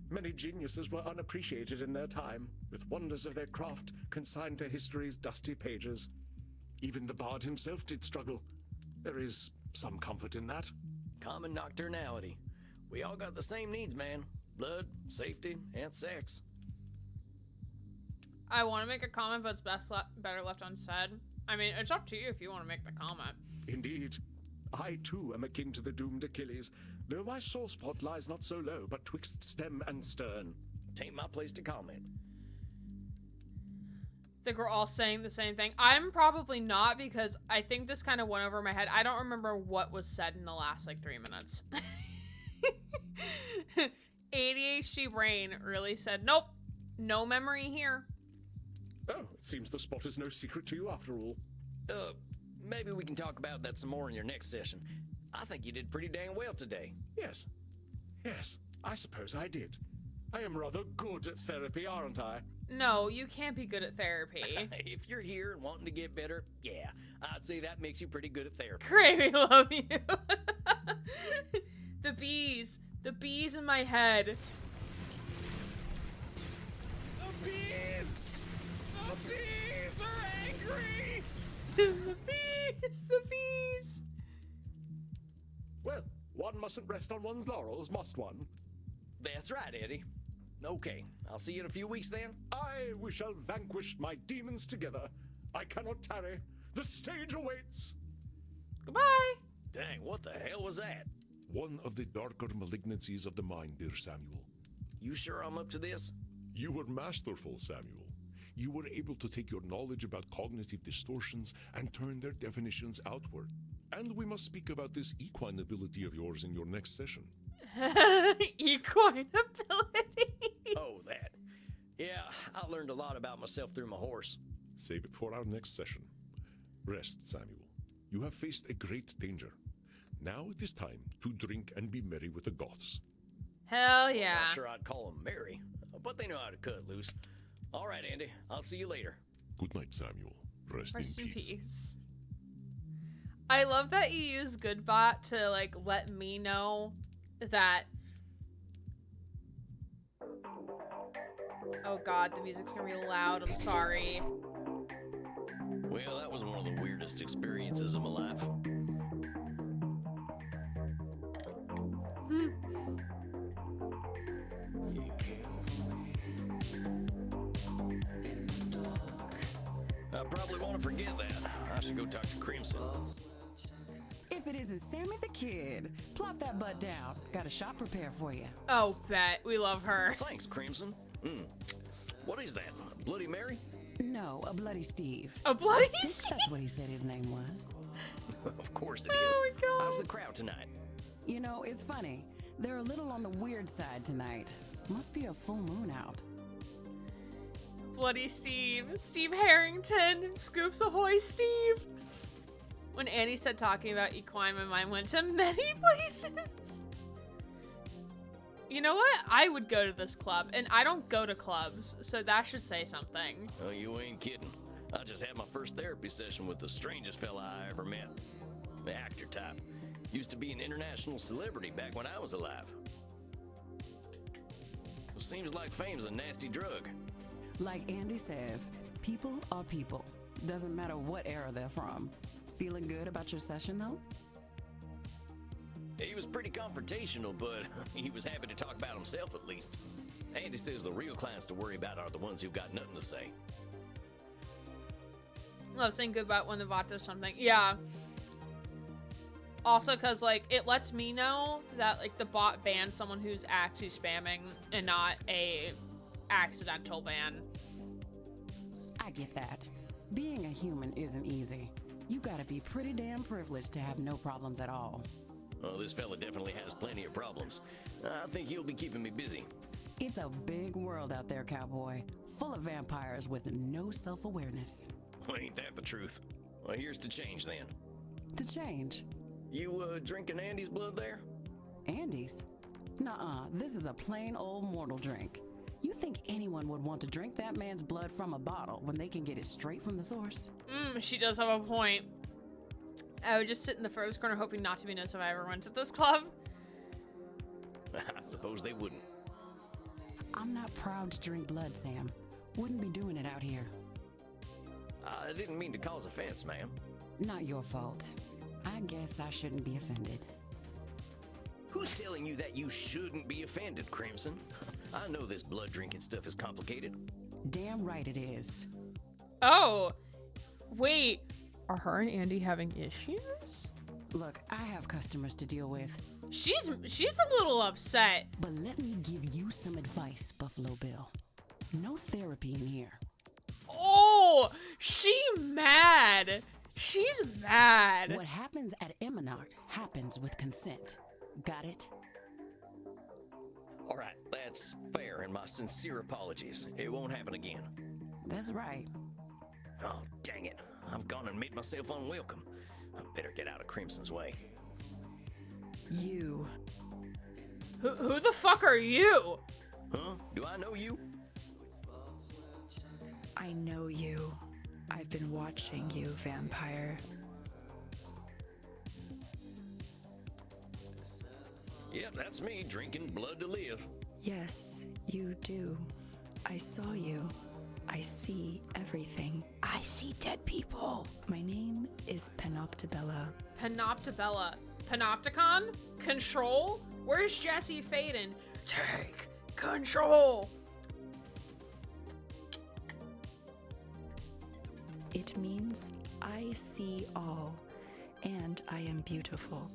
Many geniuses were unappreciated in their time, with wonders of their craft consigned to history's dusty pages. Even the bard himself did struggle. There is some comfort in that. Common nocturnality. We all got the same needs, man. Blood, safety, and sex. I want to make a comment, but it's better left unsaid. I mean, it's up to you if you want to make the comment. Indeed. I too am akin to the doomed Achilles, though my sore spot lies not so low, but twixt stem and stern. Tain't my place to comment. I think we're all saying the same thing. I'm probably not, because I think this kind of went over my head. I don't remember what was said in the last, like, 3 minutes. ADHD brain really said, nope, no memory here. Oh, it seems the spot is no secret to you after all. Maybe we can talk about that some more in your next session. I think you did pretty dang well today. Yes. Yes, I suppose I did. I am rather good at therapy, aren't I? No, you can't be good at therapy. If you're here and wanting to get better, yeah, I'd say that makes you pretty good at therapy. Great, we love you. The bees in my head. The bees! The bees are angry! the bees. Well, one mustn't rest on one's laurels, must one? That's right, Eddie. Okay, I'll see you in a few weeks then. Aye, we shall vanquish my demons together. I cannot tarry. The stage awaits. Goodbye. Dang, what the hell was that? One of the darker malignancies of the mind, dear Samuel. You sure I'm up to this? You were masterful, Samuel. You were able to take your knowledge about cognitive distortions and turn their definitions outward. And we must speak about this equine ability of yours in your next session. Equine ability. Oh, that. Yeah, I learned a lot about myself through my horse. Save it for our next session. Rest, Samuel. You have faced a great danger. Now it is time to drink and be merry with the Goths. Hell yeah. I'm not sure I'd call them merry, but they know how to cut loose. All right, Andy, I'll see you later. Good night, Samuel. Rest in peace. I love that you use Goodbot to, like, let me know that... Oh god, the music's gonna be loud, I'm sorry. Well, that was one of the weirdest experiences of my life. I probably want to forget that. I should go talk to Crimson. If it isn't Sammy the Kid, plop that butt down. Got a shot prepared for you. Oh, bet. We love her. Thanks, Crimson. What is that? Bloody Mary? No, a Bloody Steve. A Bloody I think Steve? that's what he said his name was. Of course it is. Oh my god. How's the crowd tonight? You know, it's funny. They're a little on the weird side tonight. Must be a full moon out. Bloody Steve. Steve Harrington. Scoops Ahoy Steve. When Annie said talking about equine, my mind went to many places. You know what? I would go to this club, and I don't go to clubs, so that should say something. Oh, you ain't kidding. I just had my first therapy session with the strangest fella I ever met. The actor type. Used to be an international celebrity back when I was alive. Well, seems like fame's a nasty drug. Like Andy says, people are people. Doesn't matter what era they're from. Feeling good about your session, though? He was pretty confrontational, but he was happy to talk about himself at least. Andy says the real clients to worry about are the ones who've got nothing to say. Love saying goodbye when the bot does something. Yeah. Also, because, like, it lets me know that, like, the bot banned someone who's actually spamming and not a accidental ban. I get that. Being a human isn't easy. You gotta be pretty damn privileged to have no problems at all. Oh, this fella definitely has plenty of problems. I think he'll be keeping me busy. It's a big world out there, cowboy. Full of vampires with no self-awareness. Well, ain't that the truth? Well, here's to change then. To change. You, drinking Andy's blood there? Andy's? Nuh-uh, this is a plain old mortal drink. You think anyone would want to drink that man's blood from a bottle when they can get it straight from the source? She does have a point. I would just sit in the furthest corner hoping not to be noticed if I ever went to this club. I suppose they wouldn't. I'm not proud to drink blood, Sam. Wouldn't be doing it out here. I didn't mean to cause offense, ma'am. Not your fault. I guess I shouldn't be offended. Who's telling you that you shouldn't be offended, Crimson? I know this blood drinking stuff is complicated. Damn right it is. Oh, wait. Are her and Andy having issues? Look, I have customers to deal with. She's a little upset. But let me give you some advice, Buffalo Bill. No therapy in here. Oh, she mad. She's mad. What happens at Eminard happens with consent. Got it? All right, that's fair, and my sincere apologies. It won't happen again. That's right. Oh, dang it. I've gone and made myself unwelcome. I better get out of Crimson's way. You. Who the fuck are you? Huh? Do I know you? I know you. I've been watching you, vampire. Yep, that's me, drinking blood to live. Yes, you do. I saw you. I see everything. I see dead people. My name is Panoptibella. Panoptibella. Panopticon? Control? Where's Jesse Faden? Take control. It means I see all, and I am beautiful.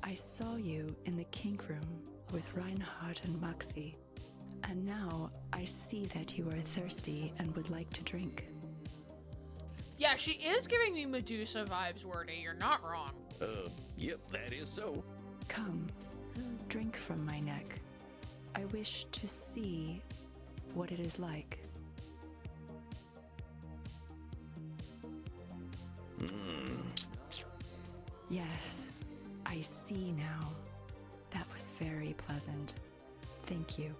I saw you in the kink room with Reinhardt and Maxi, and now I see that you are thirsty and would like to drink. Yeah, she is giving me Medusa vibes, Wordy. You're not wrong. Yep, that is so. Come, drink from my neck. I wish to see what it is like. Yes, I see now. That was very pleasant. Thank you.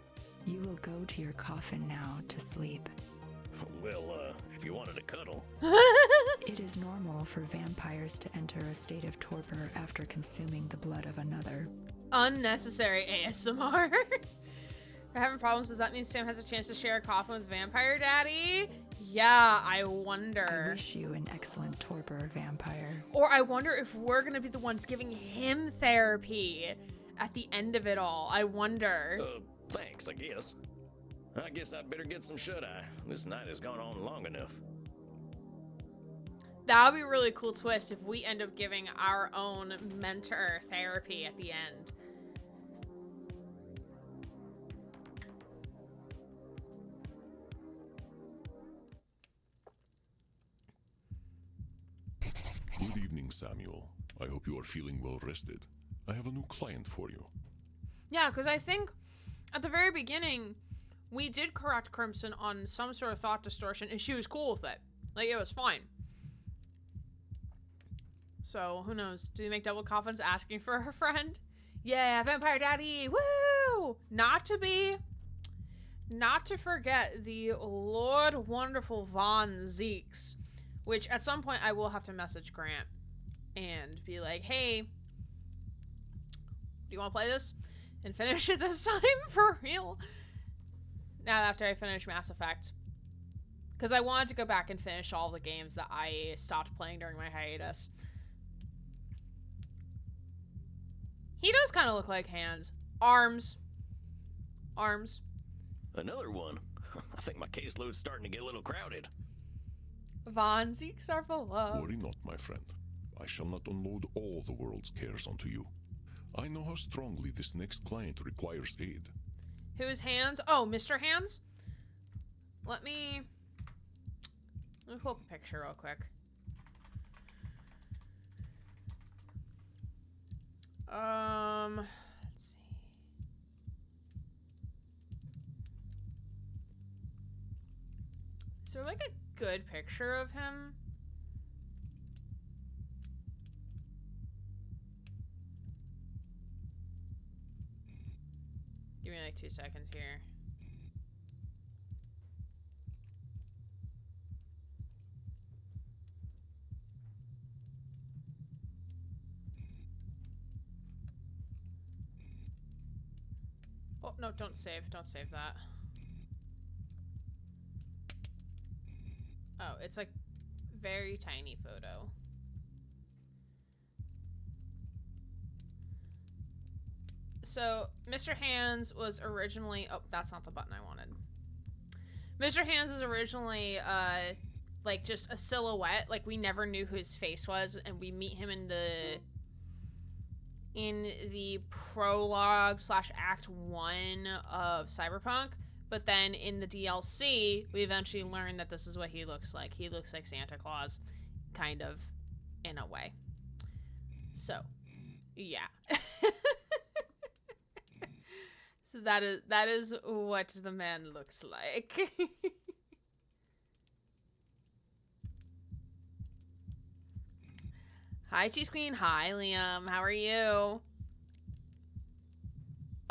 You will go to your coffin now to sleep. Well, if you wanted to cuddle. It is normal for vampires to enter a state of torpor after consuming the blood of another. Unnecessary ASMR. They're having problems. Does that mean Sam has a chance to share a coffin with Vampire Daddy? Yeah, I wonder. I wish you an excellent torpor, vampire. Or I wonder if we're gonna be the ones giving him therapy at the end of it all. I wonder. Thanks, I guess. I guess I'd better get some shut-eye. This night has gone on long enough. That would be a really cool twist if we end up giving our own mentor therapy at the end. Good evening, Samuel. I hope you are feeling well rested. I have a new client for you. Yeah, because I think at the very beginning, we did correct Crimson on some sort of thought distortion, and she was cool with it. Like, it was fine. So, who knows? Do we make double coffins asking for her friend? Yeah, Vampire Daddy! Woo! Not to forget the Lord Wonderful Von Zeeks, which at some point I will have to message Grant and be like, hey, do you want to play this and finish it this time for real? Now after I finish Mass Effect. Because I wanted to go back and finish all the games that I stopped playing during my hiatus. He does kind of look like hands. Arms. Arms. Another one. I think my caseload's starting to get a little crowded. Von Zeeks are below. Worry not, my friend. I shall not unload all the world's cares onto you. I know how strongly this next client requires aid. Whose hands? Oh, Mr. Hands? Let me pull up a picture real quick. Let's see. Is there like a good picture of him? Give me like 2 seconds here. Oh, no, don't save. Don't save that. Oh, it's like very tiny photo. So, Mr. Hands was originally... Oh, that's not the button I wanted. Mr. Hands was originally, like, just a silhouette. Like, we never knew who his face was, and we meet him in the in the prologue / Act 1 of Cyberpunk. But then in the DLC, we eventually learn that this is what he looks like. He looks like Santa Claus, kind of, in a way. So, yeah. So that is what the man looks like. Hi, Cheese Queen. Hi, Liam. How are you?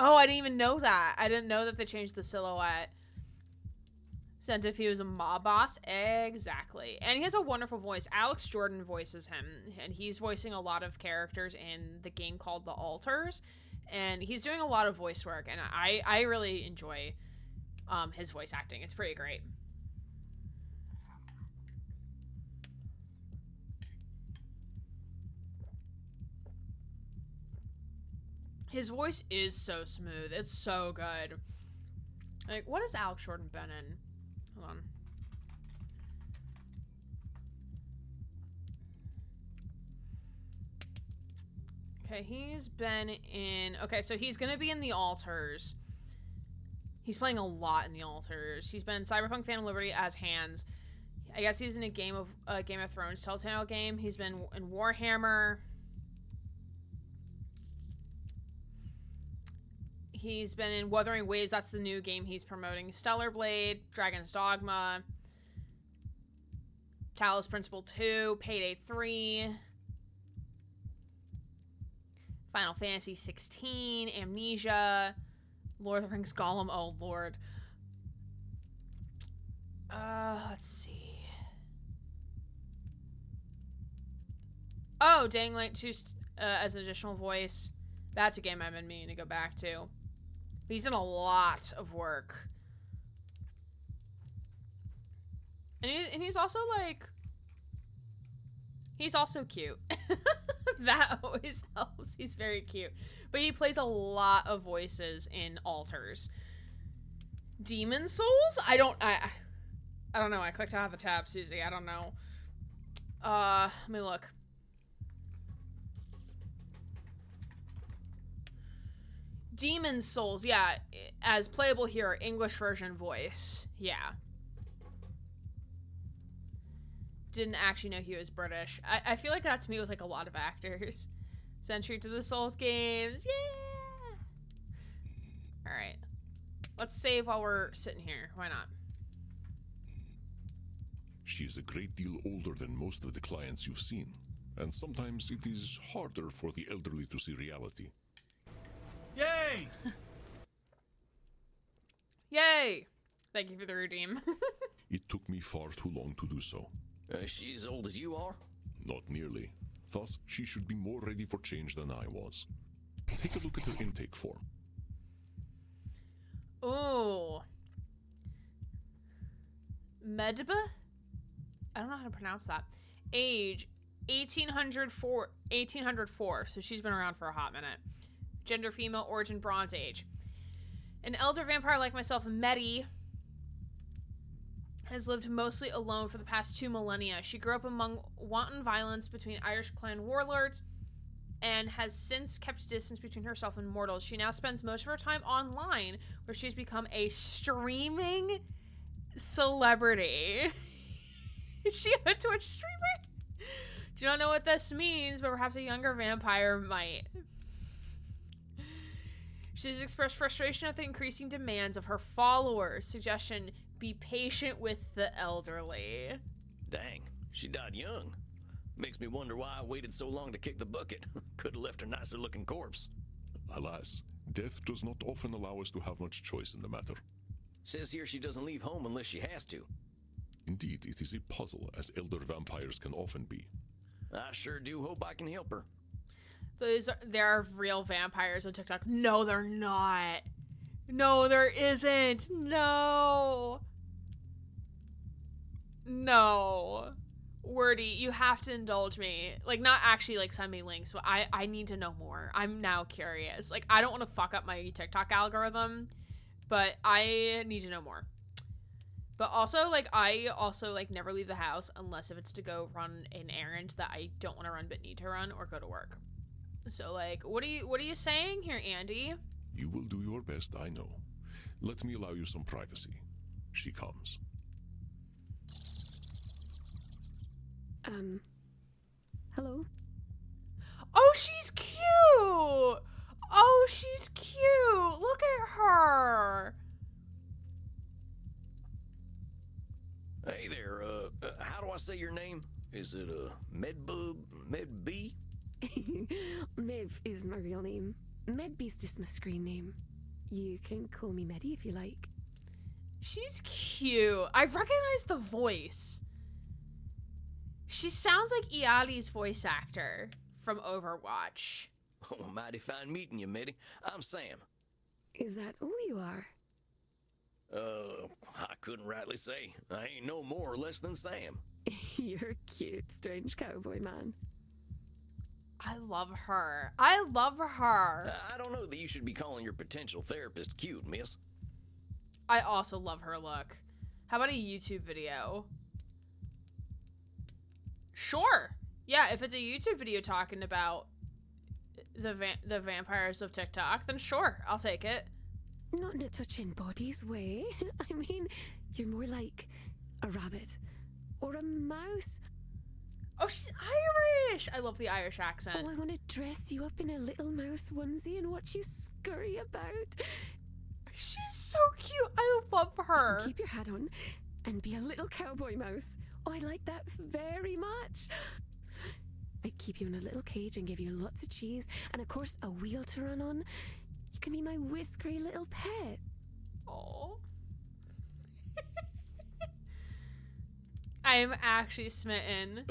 Oh, I didn't even know that. I didn't know that they changed the silhouette. Sent if he was a mob boss. Exactly. And he has a wonderful voice. Alex Jordan voices him. And he's voicing a lot of characters in the game called The Altars. And he's doing a lot of voice work. And I really enjoy his voice acting. It's pretty great. His voice is so smooth. It's so good. Like, what has Alex Jordan been in? Hold on. Okay, he's been in... Okay, so he's gonna be in The Altars. He's playing a lot in The Altars. He's been in Cyberpunk Phantom Liberty as Hans. I guess he was in a Game of Thrones Telltale game. He's been in Warhammer. He's been in Wuthering Waves. That's the new game he's promoting. Stellar Blade, Dragon's Dogma, Talos Principle 2, Payday 3, Final Fantasy 16, Amnesia, Lord of the Rings Gollum. Oh, Lord. Let's see. Oh, Dying Light 2 as an additional voice. That's a game I've been meaning to go back to. He's in a lot of work. And he's also, like... He's also cute. That always helps. He's very cute. But he plays a lot of voices in Altars. Demon Souls? I don't know. I clicked out of the tab, Susie. I don't know. Let me look. Demon Souls, yeah, as playable here, English version voice, yeah. Didn't actually know he was British. I feel like that's me with, like, a lot of actors. Century to the Souls games, yeah! Alright. Let's save while we're sitting here, why not? She is a great deal older than most of the clients you've seen, and sometimes it is harder for the elderly to see reality. Yay! Yay! Thank you for the redeem. It took me far too long to do so. She's old as you are? Not nearly. Thus, she should be more ready for change than I was. Take a look at her intake form. Ooh. Medba? I don't know how to pronounce that. Age, 1804, so she's been around for a hot minute. Gender female, origin Bronze Age. An elder vampire like myself, Medi, has lived mostly alone for the past 2 millennia. She grew up among wanton violence between Irish clan warlords and has since kept distance between herself and mortals. She now spends most of her time online, where she's become a streaming celebrity. Is she a Twitch streamer? Do not know what this means, but perhaps a younger vampire might. She's expressed frustration at the increasing demands of her followers. Suggestion, be patient with the elderly. Dang, she died young. Makes me wonder why I waited so long to kick the bucket. Could have left her nicer looking corpse. Alas, death does not often allow us to have much choice in the matter. Says here she doesn't leave home unless she has to. Indeed, it is a puzzle, as elder vampires can often be. I sure do hope I can help her. There are real vampires on TikTok. No, they're not. No, there isn't. No. No. Wordy, you have to indulge me. Like, not actually, like, send me links, but I need to know more. I'm now curious. Like, I don't want to fuck up my TikTok algorithm, but I need to know more. But also, like, I also, like, never leave the house unless if it's to go run an errand that I don't want to run but need to run or go to work. So like, what are you saying here, Andy? You will do your best, I know. Let me allow you some privacy. She comes. Hello? Oh, she's cute! Oh, she's cute! Look at her! Hey there, how do I say your name? Is it, Medbub? Medb? Mev is my real name. Medby's just my screen name. You can call me Medi if you like. She's cute. I recognize the voice. She sounds like Iali's voice actor from Overwatch. Oh, mighty fine meeting you, Medi. I'm Sam. Is that all you are? I couldn't rightly say. I ain't no more or less than Sam. You're cute, strange cowboy man. I love her. I love her. I don't know that you should be calling your potential therapist cute, miss. I also love her look. How about a YouTube video? Sure. Yeah, if it's a YouTube video talking about the vampires of TikTok, then sure, I'll take it. Not in a touching bodies way. I mean, you're more like a rabbit or a mouse. Oh, she's Irish! I love the Irish accent. Oh, I want to dress you up in a little mouse onesie and watch you scurry about. She's so cute. I love her. Keep your hat on and be a little cowboy mouse. Oh, I like that very much. I'd keep you in a little cage and give you lots of cheese and, of course, a wheel to run on. You can be my whiskery little pet. Oh. I am actually smitten.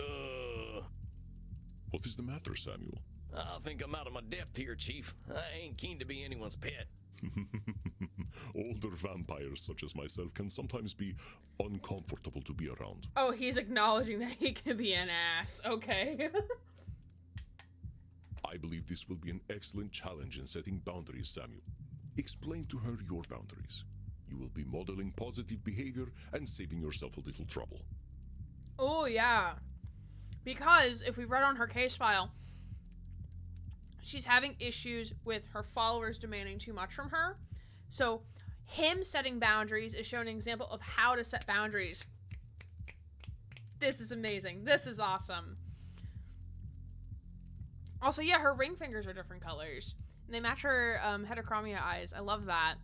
What is the matter, Samuel? I think I'm out of my depth here, Chief. I ain't keen to be anyone's pet. Older vampires such as myself can sometimes be uncomfortable to be around. Oh, he's acknowledging that he can be an ass. Okay. I believe this will be an excellent challenge in setting boundaries, Samuel. Explain to her your boundaries. You will be modeling positive behavior and saving yourself a little trouble. Oh, yeah. Because if we read on her case file, she's having issues with her followers demanding too much from her. So him setting boundaries is showing an example of how to set boundaries. This is amazing. This is awesome. Also, yeah, her ring fingers are different colors. And they match her heterochromia eyes. I love that.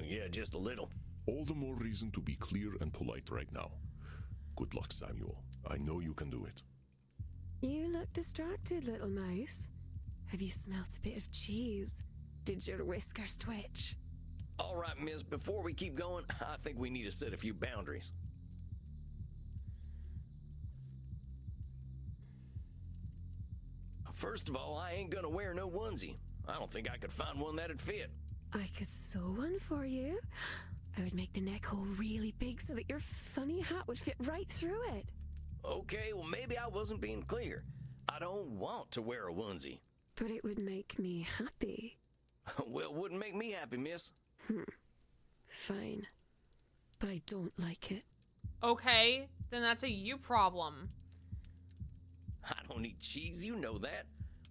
Yeah, just a little. All the more reason to be clear and polite right now. Good luck, Samuel. I know you can do it. You look distracted, little mouse. Have you smelt a bit of cheese? Did your whiskers twitch? All right, miss, before we keep going, I think we need to set a few boundaries. First of all, I ain't gonna wear no onesie. I don't think I could find one that'd fit. I could sew one for you. I would make the neck hole really big so that your funny hat would fit right through it. Okay, well, maybe I wasn't being clear. I don't want to wear a onesie. But it would make me happy. Well, it wouldn't make me happy, miss. Fine. But I don't like it. Okay, then that's a you problem. I don't eat cheese, you know that.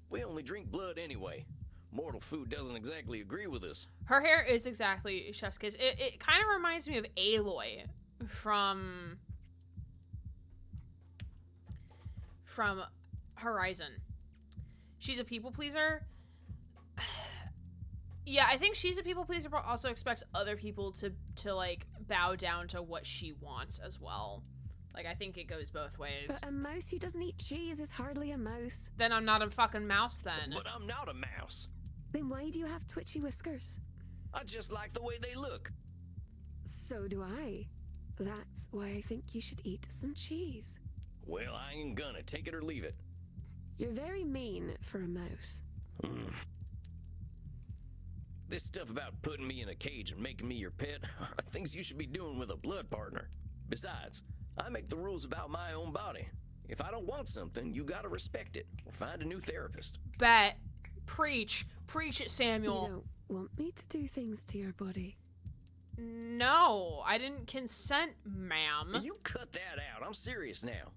We only drink blood anyway. Mortal food doesn't exactly agree with us. Her hair is exactly Chef's Kiss. It kind of reminds me of Aloy from Horizon. She's a people pleaser. Yeah, I think she's a people pleaser, but also expects other people to like bow down to what she wants as well. Like, I think it goes both ways. But a mouse who doesn't eat cheese is hardly a mouse. Then I'm not a fucking mouse then. But I'm not a mouse. Then why do you have twitchy whiskers? I just like the way they look. So do I. That's why I think you should eat some cheese. Well, I ain't gonna. Take it or leave it. You're very mean for a mouse. This stuff about putting me in a cage and making me your pet are things you should be doing with a blood partner. Besides, I make the rules about my own body. If I don't want something, you gotta respect it or find a new therapist. Bet. Preach. Preach it, Samuel. You don't want me to do things to your body. No, I didn't consent, ma'am. You cut that out. I'm serious now.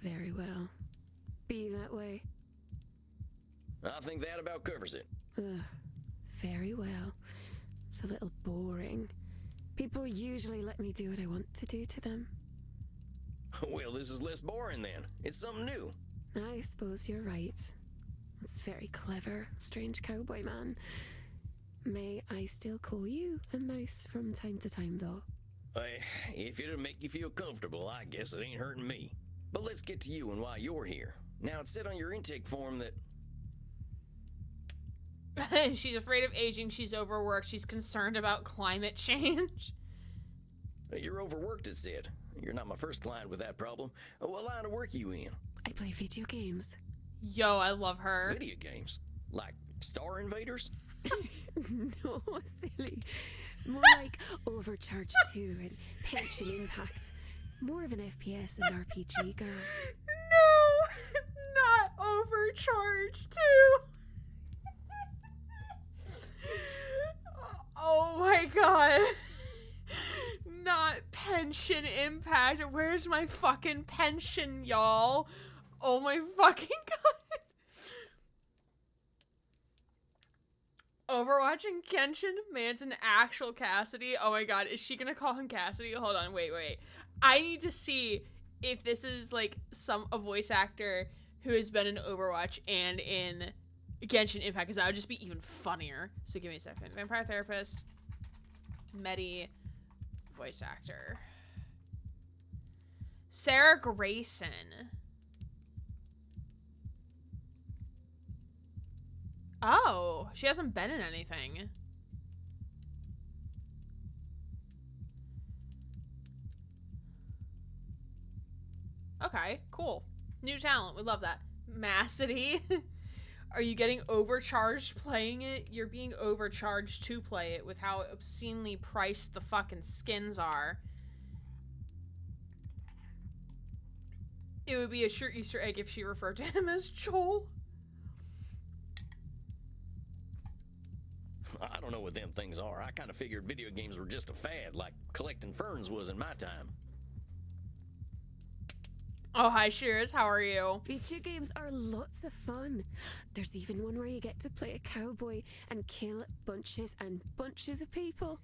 Very well. Be that way. I think that about covers it. Very well. It's a little boring. People usually let me do what I want to do to them. Well, this is less boring then. It's something new. I suppose you're right. It's very clever, strange cowboy man. May I still call you a mouse from time to time, though? If it'll make you feel comfortable, I guess it ain't hurting me. But let's get to you and why you're here. Now, it said on your intake form that... She's afraid of aging, she's overworked, she's concerned about climate change. You're overworked, it said. You're not my first client with that problem. What line of work are you in? I play video games. Yo, I love her. Video games? Like Star Invaders? No, silly. More like Overcharged 2 and Pension Impact. More of an FPS and RPG girl. No, not Overcharged too. Oh my god. Not Pension Impact. Where's my fucking pension, y'all? Oh my fucking god. Overwatching Kenshin? Man's an actual Cassidy. Oh my god, is she gonna call him Cassidy? Hold on, wait. I need to see if this is like a voice actor who has been in Overwatch and in Genshin Impact, because that would just be even funnier. So give me a second. Vampire Therapist, Medi, voice actor. Sarah Grayson. Oh, she hasn't been in anything. Okay, cool. New talent. We love that. Massity. Are you getting overcharged playing it? You're being overcharged to play it with how obscenely priced the fucking skins are. It would be a sure Easter egg if she referred to him as Joel. I don't know what them things are. I kind of figured video games were just a fad, like collecting ferns was in my time. Oh, hi, Shears. How are you? Video games are lots of fun. There's even one where you get to play a cowboy and kill bunches and bunches of people.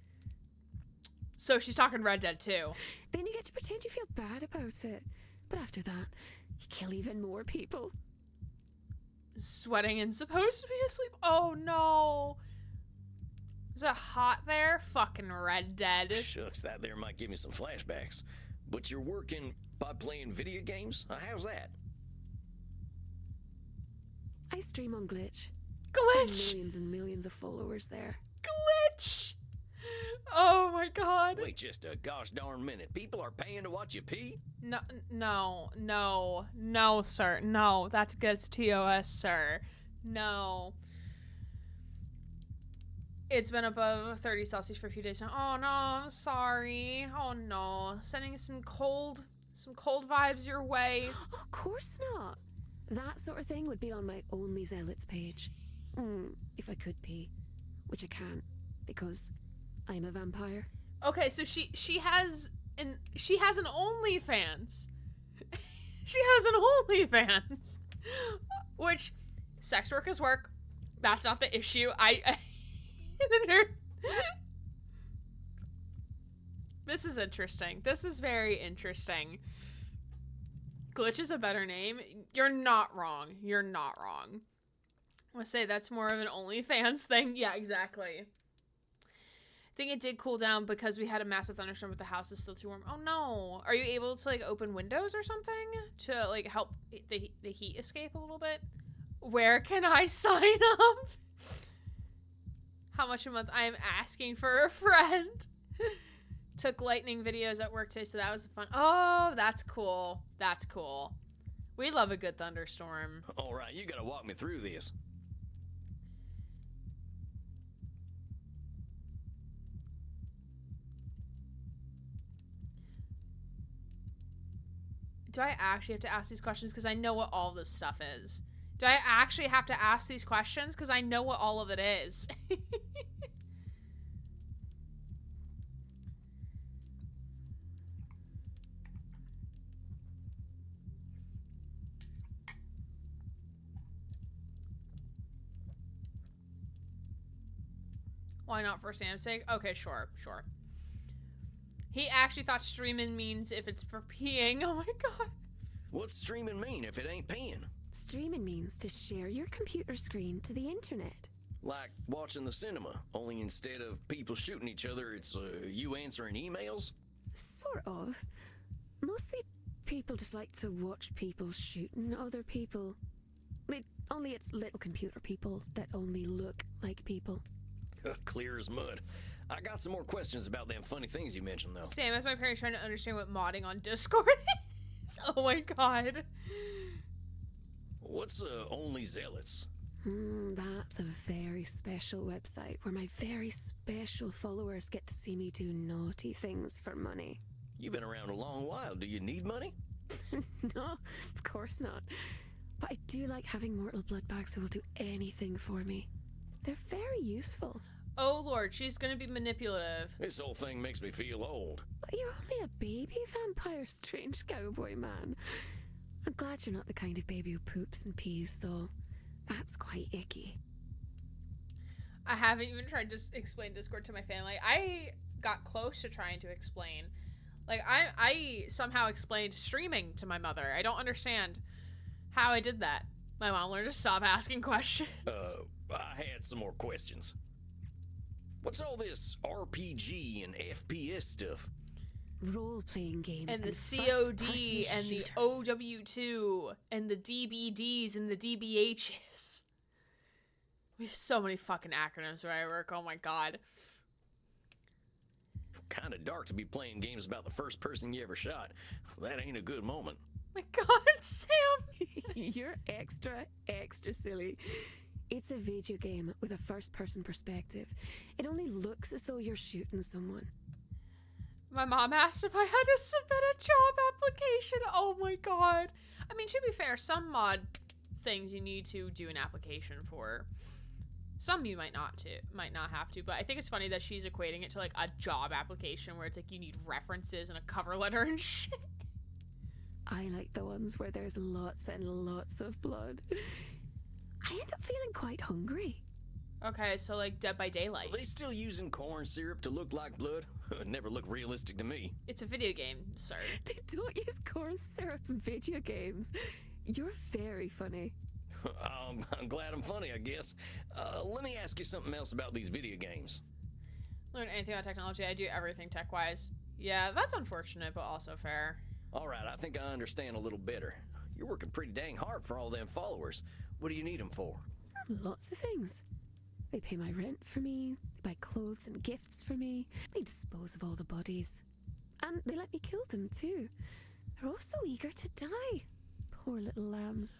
So she's talking Red Dead 2. Then you get to pretend you feel bad about it. But after that, you kill even more people. Sweating and supposed to be asleep. Oh, no. Is it hot there? Fucking Red Dead. Shucks, that there might give me some flashbacks. But you're working by playing video games? How's that? I stream on Glitch. Glitch! Millions and millions of followers there. Glitch! Oh my god. Wait just a gosh darn minute. People are paying to watch you pee? No, sir. No, that's TOS, sir. No. It's been above 30 Celsius for a few days now. Oh no, I'm sorry. Oh no. Sending some cold vibes your way. Of course not. That sort of thing would be on my Only Zealots page. If I could pee. Which I can't, because I'm a vampire. Okay, so she has an OnlyFans. She has an OnlyFans. Which, sex work is work. That's not the issue. This is interesting. This is very interesting. Glitch is a better name. You're not wrong. You're not wrong. I would say that's more of an OnlyFans thing. Yeah, exactly. I think it did cool down because we had a massive thunderstorm, but the house is still too warm. Oh no. Are you able to like open windows or something to like help the heat escape a little bit? Where can I sign up? How much a month? I am asking for a friend. Took lightning videos at work today, so that was fun. Oh, that's cool. That's cool. We love a good thunderstorm. All right, you gotta walk me through this. Do I actually have to ask these questions? Because I know what all this stuff is. Do I actually have to ask these questions? Because I know what all of it is. Why not for Sam's sake? Okay, sure. He actually thought streaming means if it's for peeing. Oh my god. What's streaming mean if it ain't peeing? Streaming means to share your computer screen to the internet. Like watching the cinema, only instead of people shooting each other, it's you answering emails? Sort of. Mostly people just like to watch people shooting other people. Only it's little computer people that only look like people. Clear as mud. I got some more questions about them funny things you mentioned, though. Same as my parents trying to understand what modding on Discord is. Oh my god. What's Only Zealots? That's a very special website where my very special followers get to see me do naughty things for money. You've been around a long while. Do you need money? No, of course not. But I do like having mortal blood bags who will do anything for me. They're very useful. Oh lord, she's gonna be manipulative. This whole thing makes me feel old. But you're only a baby vampire, strange cowboy man. I'm glad you're not the kind of baby who poops and pees, though. That's quite icky. I haven't even tried to explain Discord to my family. I got close to trying to explain. Like, I somehow explained streaming to my mother. I don't understand how I did that. My mom learned to stop asking questions. I had some more questions. What's all this RPG and FPS stuff? Role-playing games and the first-person COD and the shooters. OW2 and the DBDs and the DBHs. We have so many fucking acronyms where I work. Oh my god. Kind of dark to be playing games about the first person you ever shot. That ain't a good moment. My god, Sam. You're extra silly. It's a video game with a first-person perspective. It only looks as though you're shooting someone. My mom asked if I had to submit a job application. Oh my god. I mean, to be fair, some mod things you need to do an application for. Some you might not have to, but I think it's funny that she's equating it to like a job application where it's like you need references and a cover letter and shit. I like the ones where there's lots and lots of blood. I end up feeling quite hungry. Okay, so like Dead by Daylight. Are they still using corn syrup to look like blood? It never looked realistic to me. It's a video game, sir. They don't use corn syrup in video games. You're very funny. I'm glad I'm funny, I guess. Let me ask you something else about these video games. Learn anything about technology, I do everything tech-wise. Yeah, that's unfortunate, but also fair. All right, I think I understand a little better. You're working pretty dang hard for all them followers. What do you need them for? Lots of things. They pay my rent for me, they buy clothes and gifts for me, they dispose of all the bodies. And they let me kill them too. They're all so eager to die. Poor little lambs.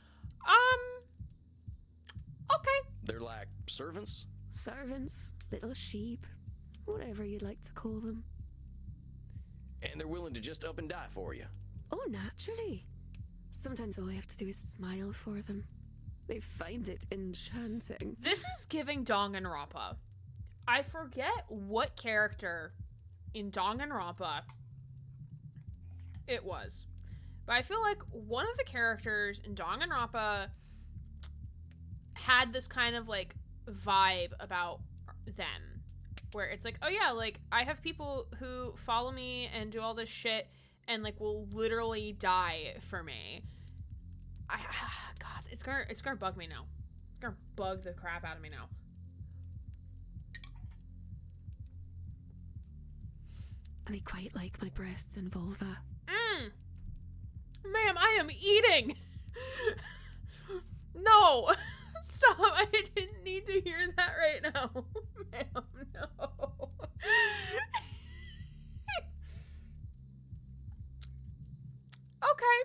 Okay. They're like servants? Servants, little sheep, whatever you'd like to call them. And they're willing to just up and die for you? Oh, naturally. Sometimes all I have to do is smile for them. They find it enchanting. This is giving Danganronpa. I forget what character in Danganronpa it was. But I feel like one of the characters in Danganronpa had this kind of like vibe about them. Where it's like, oh yeah, like I have people who follow me and do all this shit and like will literally die for me. God, it's gonna bug me now. It's gonna bug the crap out of me now. They quite like my breasts and vulva. Ma'am, I am eating! No! Stop, I didn't need to hear that right now. Ma'am, no. Okay,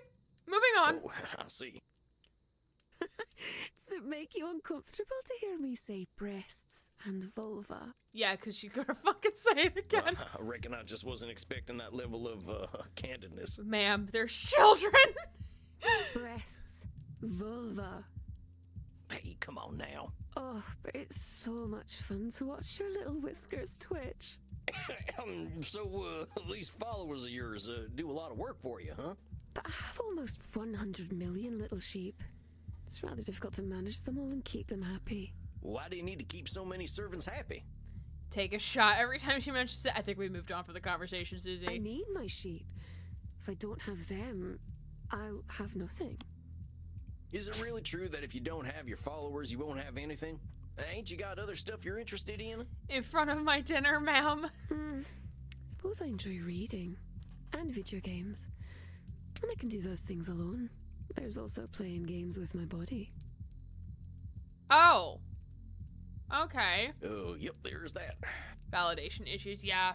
moving on. Oh, I see. Does it make you uncomfortable to hear me say breasts and vulva? Yeah, because you're gonna fucking say it again. I reckon I just wasn't expecting that level of candidness. Ma'am, there's children! Breasts, vulva. Hey, come on now. Oh, but it's so much fun to watch your little whiskers twitch. So, these followers of yours do a lot of work for you, huh? But I have almost 100 million little sheep. It's rather difficult to manage them all and keep them happy. Why do you need to keep so many servants happy? take a shot every time she mentions it. I think we moved on from the conversation, Susie. I need my sheep. If I don't have them, I'll have nothing. Is it really true that if you don't have your followers, you won't have anything? Ain't you got other stuff you're interested in? In front of my dinner, ma'am. Suppose I enjoy reading and video games. And I can do those things alone. There's also playing games with my body. Oh. Okay. Oh, yep, there's that. Validation issues, yeah.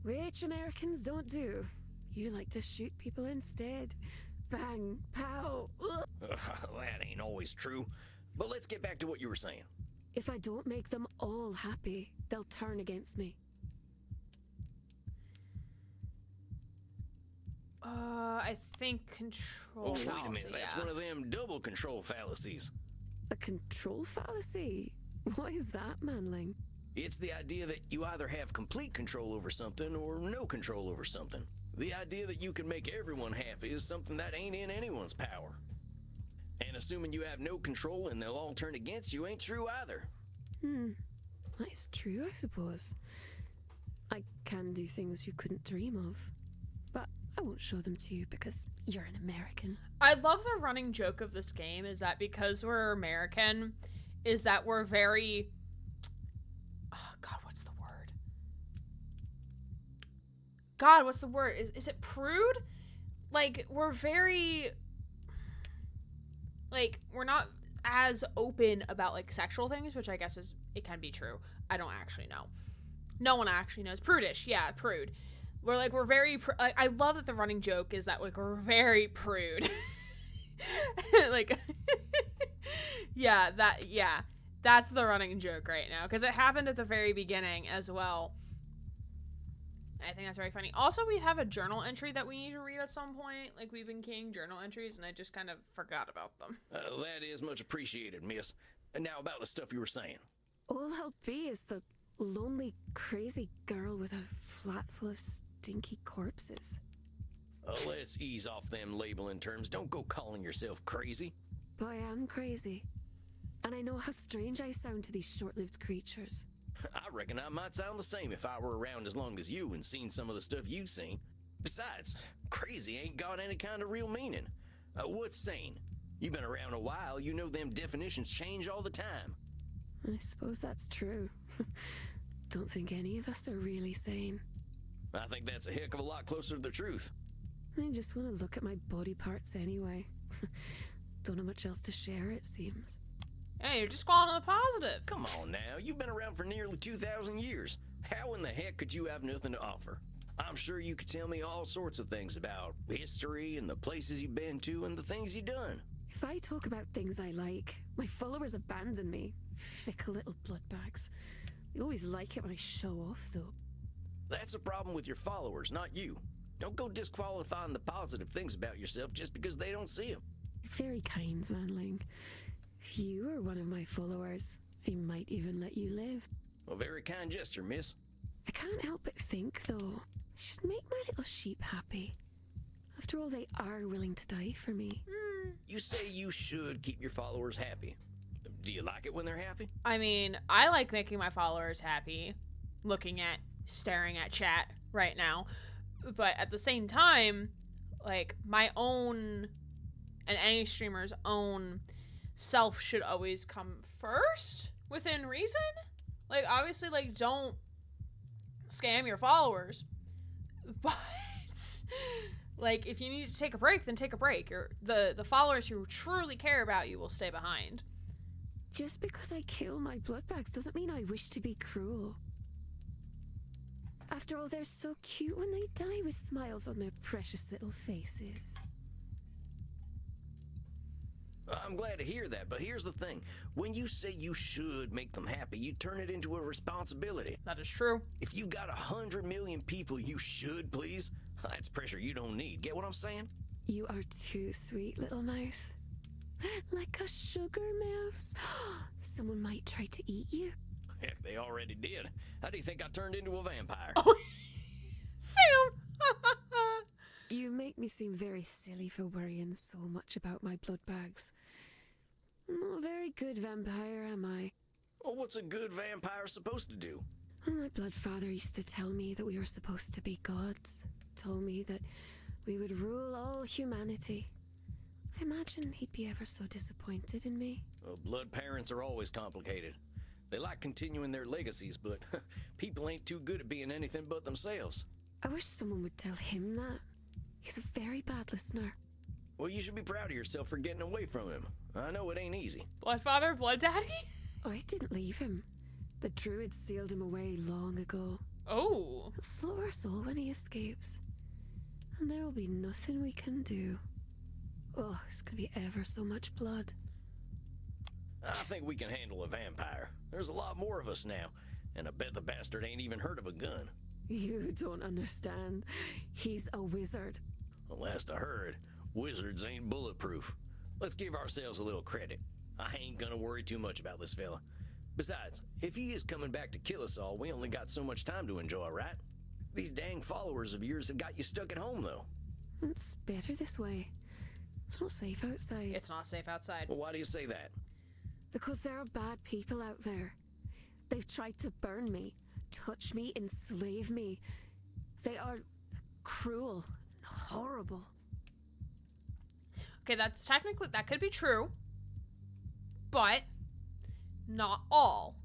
Which Americans don't do. You like to shoot people instead. Bang, pow. Ugh. That ain't always true. But let's get back to what you were saying. If I don't make them all happy, they'll turn against me. I think control Wait a fallacy, minute. That's yeah. one of them double control fallacies. A control fallacy? What is that, manling? It's the idea that you either have complete control over something or no control over something. The idea that you can make everyone happy is something that ain't in anyone's power. And assuming you have no control and they'll all turn against you ain't true either. That is true, I suppose. I can do things you couldn't dream of. But I won't show them to you because you're an American. I love the running joke of this game is that because we're American, is that we're very... Oh, God, what's the word? God, what's the word? Is it prude? Like, we're very... Like, we're not as open about, like, sexual things, which I guess is... It can be true. I don't actually know. No one actually knows. Prudish. Yeah, prude. We're very... Like, I love that the running joke is that, like, we're very prude. Like... Yeah, that's the running joke right now. Because it happened at the very beginning as well. I think that's very funny. Also, we have a journal entry that we need to read at some point. Like, we've been keying journal entries, and I just kind of forgot about them. That is much appreciated, miss. And now about the stuff you were saying. All I'll be is the lonely, crazy girl with a flat full of stinky corpses. Let's ease off them labeling terms. Don't go calling yourself crazy. But I am crazy. And I know how strange I sound to these short-lived creatures. I reckon I might sound the same if I were around as long as you and seen some of the stuff you've seen. Besides, crazy ain't got any kind of real meaning. What's sane? You've been around a while, you know them definitions change all the time. I suppose that's true. Don't think any of us are really sane. I think that's a heck of a lot closer to the truth. I just want to look at my body parts anyway. Don't have much else to share, it seems. Hey, you're just calling on the positive. Come on now, you've been around for nearly 2,000 years. How in the heck could you have nothing to offer? I'm sure you could tell me all sorts of things about history and the places you've been to and the things you've done. If I talk about things I like, my followers abandon me. Fickle little bloodbags. They always like it when I show off, though. That's a problem with your followers, not you. Don't go disqualifying the positive things about yourself just because they don't see them. You're very kind, Manling. If you are one of my followers, I might even let you live. A very kind gesture, miss. I can't help but think, though, I should make my little sheep happy. After all, they are willing to die for me. You say you should keep your followers happy. Do you like it when they're happy? I mean, I like making my followers happy. Staring at chat right now. But at the same time, like, my own and any streamer's own self should always come first within reason. Like, obviously, like, don't scam your followers. But, like, if you need to take a break, then take a break. The followers who truly care about you will stay behind. Just because I kill my bloodbags doesn't mean I wish to be cruel. After all, they're so cute when they die with smiles on their precious little faces. I'm glad to hear that, but here's the thing. When you say you should make them happy, you turn it into a responsibility. That is true. If you got 100 million people you should please, that's pressure you don't need. Get what I'm saying? You are too sweet, little mouse. Like a sugar mouse. Someone might try to eat you. Heck, they already did. How do you think I turned into a vampire? Oh, Sam! You make me seem very silly for worrying so much about my blood bags. Not a very good vampire, am I? Well, what's a good vampire supposed to do? My blood father used to tell me that we were supposed to be gods. Told me that we would rule all humanity. I imagine he'd be ever so disappointed in me. Well, blood parents are always complicated. They like continuing their legacies, but people ain't too good at being anything but themselves. I wish someone would tell him that. He's a very bad listener. Well, you should be proud of yourself for getting away from him. I know it ain't easy. Blood father, blood daddy? Oh, I didn't leave him. The druid sealed him away long ago. Oh. He'll slaughter us all when he escapes. And there will be nothing we can do. Oh, it's gonna be ever so much blood. I think we can handle a vampire. There's a lot more of us now, and I bet the bastard ain't even heard of a gun. You don't understand. He's a wizard. Well, last I heard, wizards ain't bulletproof. Let's give ourselves a little credit. I ain't gonna worry too much about this fella. Besides, if he is coming back to kill us all, we only got so much time to enjoy, right? These dang followers of yours have got you stuck at home, though. It's better this way. It's not safe outside. It's not safe outside. Well, why do you say that? Because there are bad people out there. They've tried to burn me, touch me, enslave me. They are cruel and horrible. Okay, that's technically, that could be true. But not all.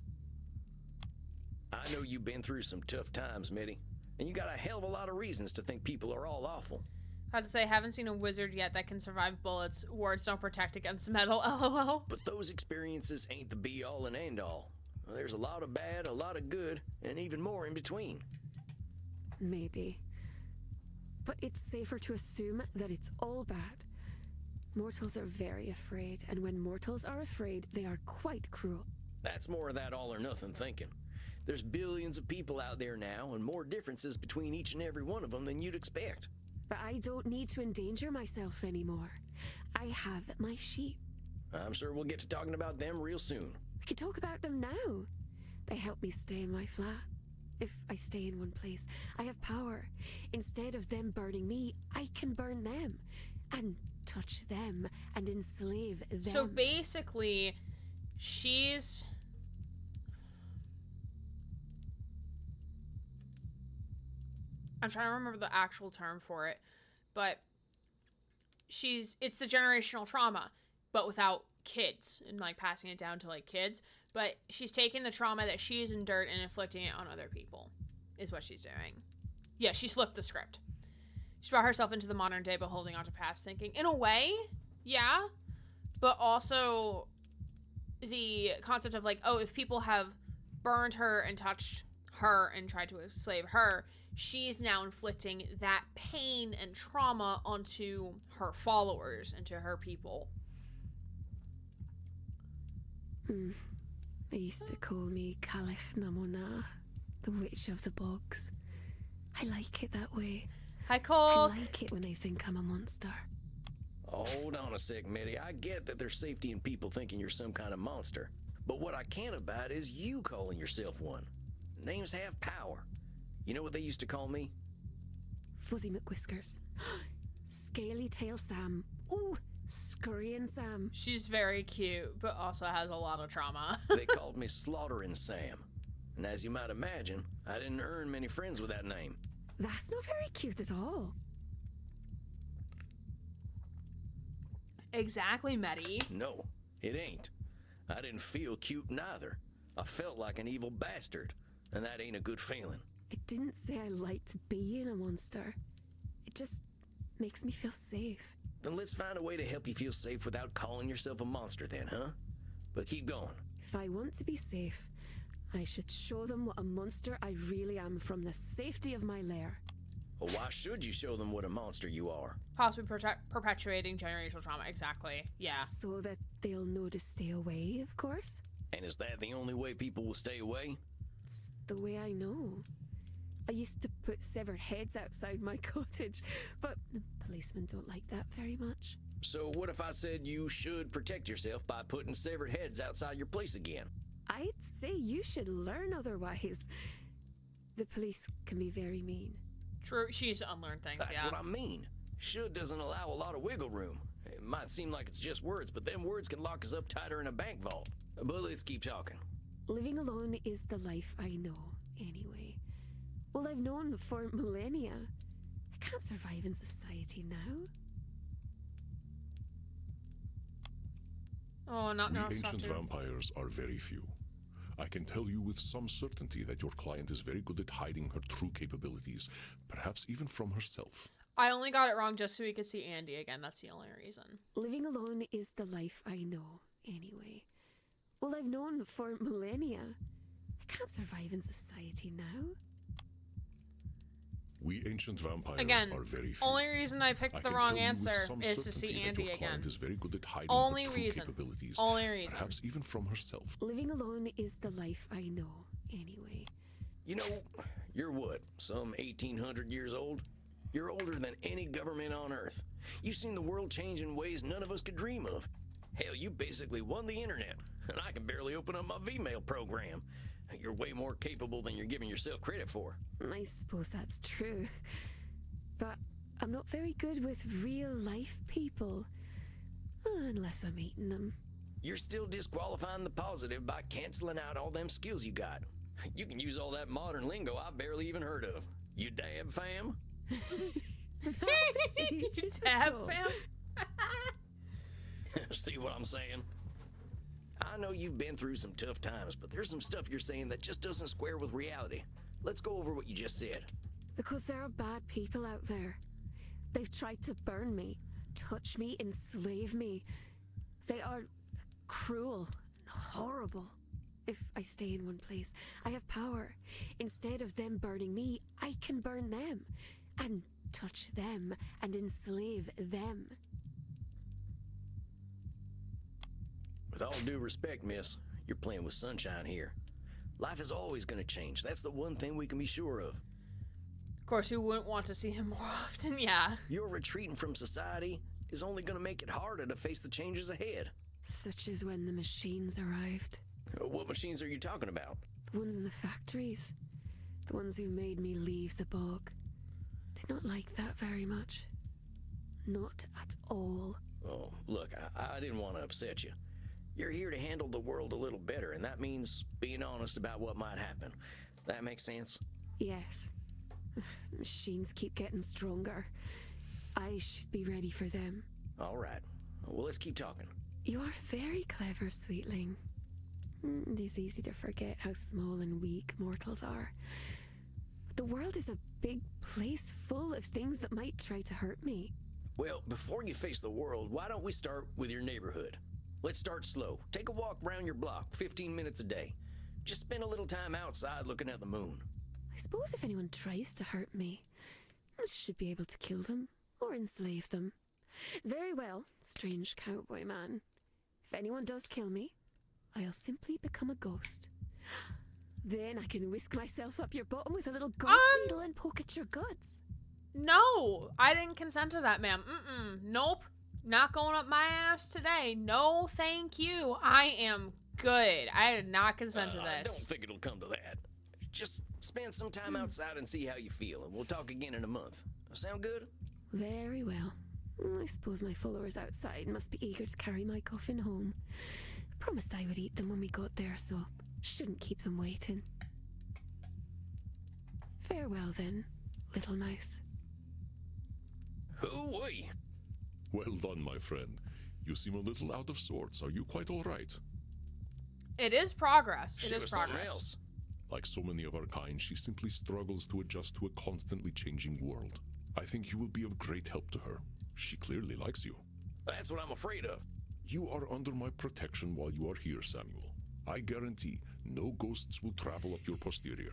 I know you've been through some tough times, Mitty, and you got a hell of a lot of reasons to think people are all awful. I had to say, haven't seen a wizard yet that can survive bullets. Wards don't protect against metal, lol. But those experiences ain't the be-all and end-all. There's a lot of bad, a lot of good, and even more in between. Maybe. But it's safer to assume that it's all bad. Mortals are very afraid, and when mortals are afraid, they are quite cruel. That's more of that all-or-nothing thinking. There's billions of people out there now, and more differences between each and every one of them than you'd expect. But I don't need to endanger myself anymore. I have my sheep. I'm sure we'll get to talking about them real soon. We can talk about them now. They help me stay in my flat. If I stay in one place, I have power. Instead of them burning me, I can burn them. And touch them and enslave them. So basically, she's... I'm trying to remember the actual term for it, but it's the generational trauma, but without kids and like passing it down to like kids. But she's taking the trauma that she's endured and inflicting it on other people, is what she's doing. Yeah, she flipped the script. She brought herself into the modern day, but holding on to past thinking. In a way, yeah, but also the concept of like, oh, if people have burned her and touched her and tried to enslave her, she's now inflicting that pain and trauma onto her followers and to her people. They used to call me Calich Namona, the Witch of the Bogs. I like it that way. Hi, Cole. I like it when they think I'm a monster. Hold on a sec, Mitty. I get that there's safety in people thinking you're some kind of monster. But what I can't abide is you calling yourself one. Names have power. You know what they used to call me? Fuzzy McWhiskers. Scaly Tail Sam. Ooh, Scurrying Sam. She's very cute, but also has a lot of trauma. They called me Slaughtering Sam. And as you might imagine, I didn't earn many friends with that name. That's not very cute at all. Exactly, Meddy. No, it ain't. I didn't feel cute neither. I felt like an evil bastard, and that ain't a good feeling. I didn't say I liked being a monster. It just makes me feel safe. Then let's find a way to help you feel safe without calling yourself a monster then, huh? But keep going. If I want to be safe, I should show them what a monster I really am from the safety of my lair. Well, why should you show them what a monster you are? Possibly perpetuating generational trauma. Exactly. Yeah. So that they'll know to stay away, of course. And is that the only way people will stay away? It's the way I know. I used to put severed heads outside my cottage, but the policemen don't like that very much. So what if I said you should protect yourself by putting severed heads outside your place again? I'd say you should learn otherwise. The police can be very mean. True, she needs to unlearn things. That's what I mean. Should doesn't allow a lot of wiggle room. It might seem like it's just words, but them words can lock us up tighter in a bank vault. But let's keep talking. Living alone is the life I know, anyway. Well, I've known for millennia. I can't survive in society now. Oh, not We now. It's not ancient true. vampires are very few. I can tell you with some certainty that your client is very good at hiding her true capabilities, perhaps even from herself. I only got it wrong just so we could see Andy again. That's the only reason. Living alone is the life I know, anyway. Well, I've known for millennia. I can't survive in society now. We ancient vampires Again, are very few. only reason I picked I the can wrong tell you with answer some is to certainty see that Andy your again. client is very good at hiding Only her true reason. capabilities, Only reason. perhaps even from herself. Living alone is the life I know, anyway. You know, you're what, some 1,800 years old? You're older than any government on Earth. You've seen the world change in ways none of us could dream of. Hell, you basically won the internet, and I can barely open up my Vmail program. You're way more capable than you're giving yourself credit for. I suppose that's true. But I'm not very good with real life people. Unless I'm eating them. You're still disqualifying the positive by canceling out all them skills you got. You can use all that modern lingo I barely even heard of. You dab fam? Tab fam? See what I'm saying? I know you've been through some tough times, but there's some stuff you're saying that just doesn't square with reality. Let's go over what you just said. Because there are bad people out there. They've tried to burn me, touch me, enslave me. They are cruel and horrible. If I stay in one place, I have power. Instead of them burning me, I can burn them. And touch them and enslave them. With all due respect, miss, you're playing with sunshine here. Life is always going to change. That's the one thing we can be sure of. Of course, who wouldn't want to see him more often? Yeah. Your retreating from society is only going to make it harder to face the changes ahead. Such as when the machines arrived. What machines are you talking about? The ones in the factories. The ones who made me leave the bog. Did not like that very much. Not at all. Oh, look, I didn't want to upset you. You're here to handle the world a little better, and that means being honest about what might happen. That makes sense? Yes. The machines keep getting stronger. I should be ready for them. All right. Well, let's keep talking. You are very clever, sweetling. It is easy to forget how small and weak mortals are. The world is a big place full of things that might try to hurt me. Well, before you face the world, why don't we start with your neighborhood? Let's start slow. Take a walk around your block, 15 minutes a day. Just spend a little time outside looking at the moon. I suppose if anyone tries to hurt me, I should be able to kill them or enslave them. Very well, strange cowboy man. If anyone does kill me, I'll simply become a ghost. Then I can whisk myself up your bottom with a little ghost needle and poke at your guts. No, I didn't consent to that, ma'am. Nope. Not going up my ass today. No, thank you. I am good. I did not consent to I don't this. think it'll come to that. Just spend some time outside and see how you feel, and we'll talk again in a month. Sound good? Very well. I suppose my followers outside must be eager to carry my coffin home. I promised I would eat them when we got there, so shouldn't keep them waiting. Farewell then, little mouse. Hoo-wee! Well done, my friend. You seem a little out of sorts. Are you quite all right? It is progress. It She is was something progress. else. Like so many of our kind, she simply struggles to adjust to a constantly changing world. I think you will be of great help to her. She clearly likes you. That's what I'm afraid of. You are under my protection while you are here, Samuel. I guarantee no ghosts will travel up your posterior.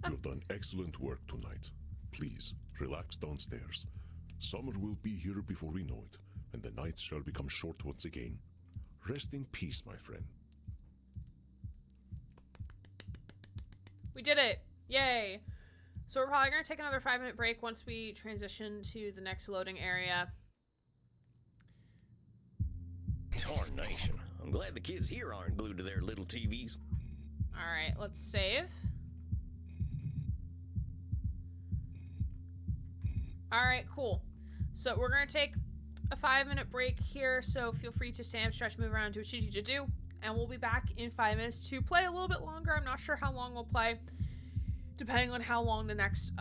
You've done excellent work tonight. Please, relax downstairs. Summer will be here before we know it, and the nights shall become short once again. Rest in peace, my friend. We did it. Yay. So we're probably going to take another 5-minute break once we transition to the next loading area. Tarnation. I'm glad the kids here aren't glued to their little TVs. All right, let's save. All right, cool. So we're going to take a 5-minute break here, so feel free to stand, stretch, move around, do what you need to do. and we'll be back in 5 minutes to play a little bit longer. I'm not sure how long we'll play, depending on how long the next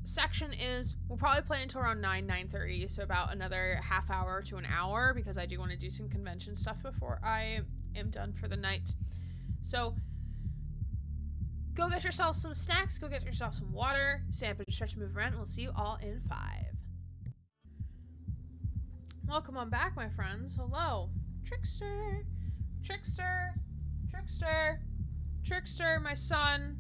section is. We'll probably play until around 9:30, so about another half hour to an hour, because I do want to do some convention stuff before I am done for the night. So go get yourself some snacks, go get yourself some water, stand up and stretch, move around, and we'll see you all in 5. Welcome on back, my friends. Hello. Trickster, Trickster, Trickster, Trickster, my son.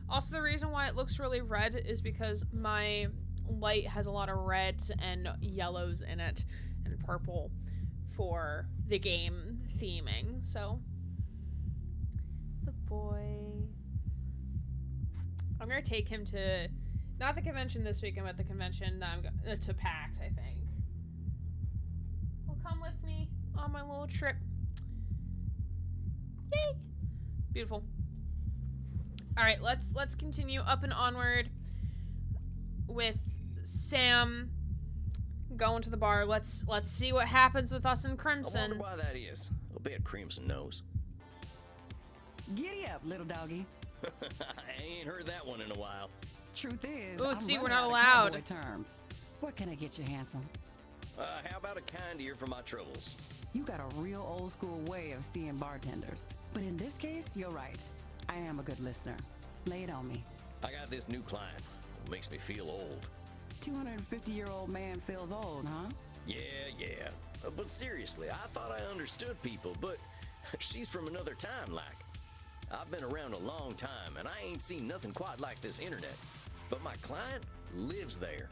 Also, the reason why it looks really red is because my light has a lot of reds and yellows in it, and purple for the game theming. So, the boy. I'm gonna take him to, not the convention this weekend, but the convention that I'm to PAX, I think. Will come with me on my little trip. Yay! Beautiful. All right, let's continue up and onward with Sam going to the bar. Let's see what happens with us and I Crimson. wonder why that is. I'll bet Crimson knows. Giddy up, little doggy. I ain't heard that one in a while. Truth is, Ooh, I'm see, we're running not out of allowed. cowboy terms. What can I get you, handsome? How about a kind ear for my troubles? You got a real old school way of seeing bartenders. But in this case, you're right. I am a good listener. Lay it on me. I got this new client. It makes me feel old. 250-year-old man feels old, huh? Yeah. But seriously, I thought I understood people, but she's from another time, like. I've been around a long time, and I ain't seen nothing quite like this internet. But my client lives there.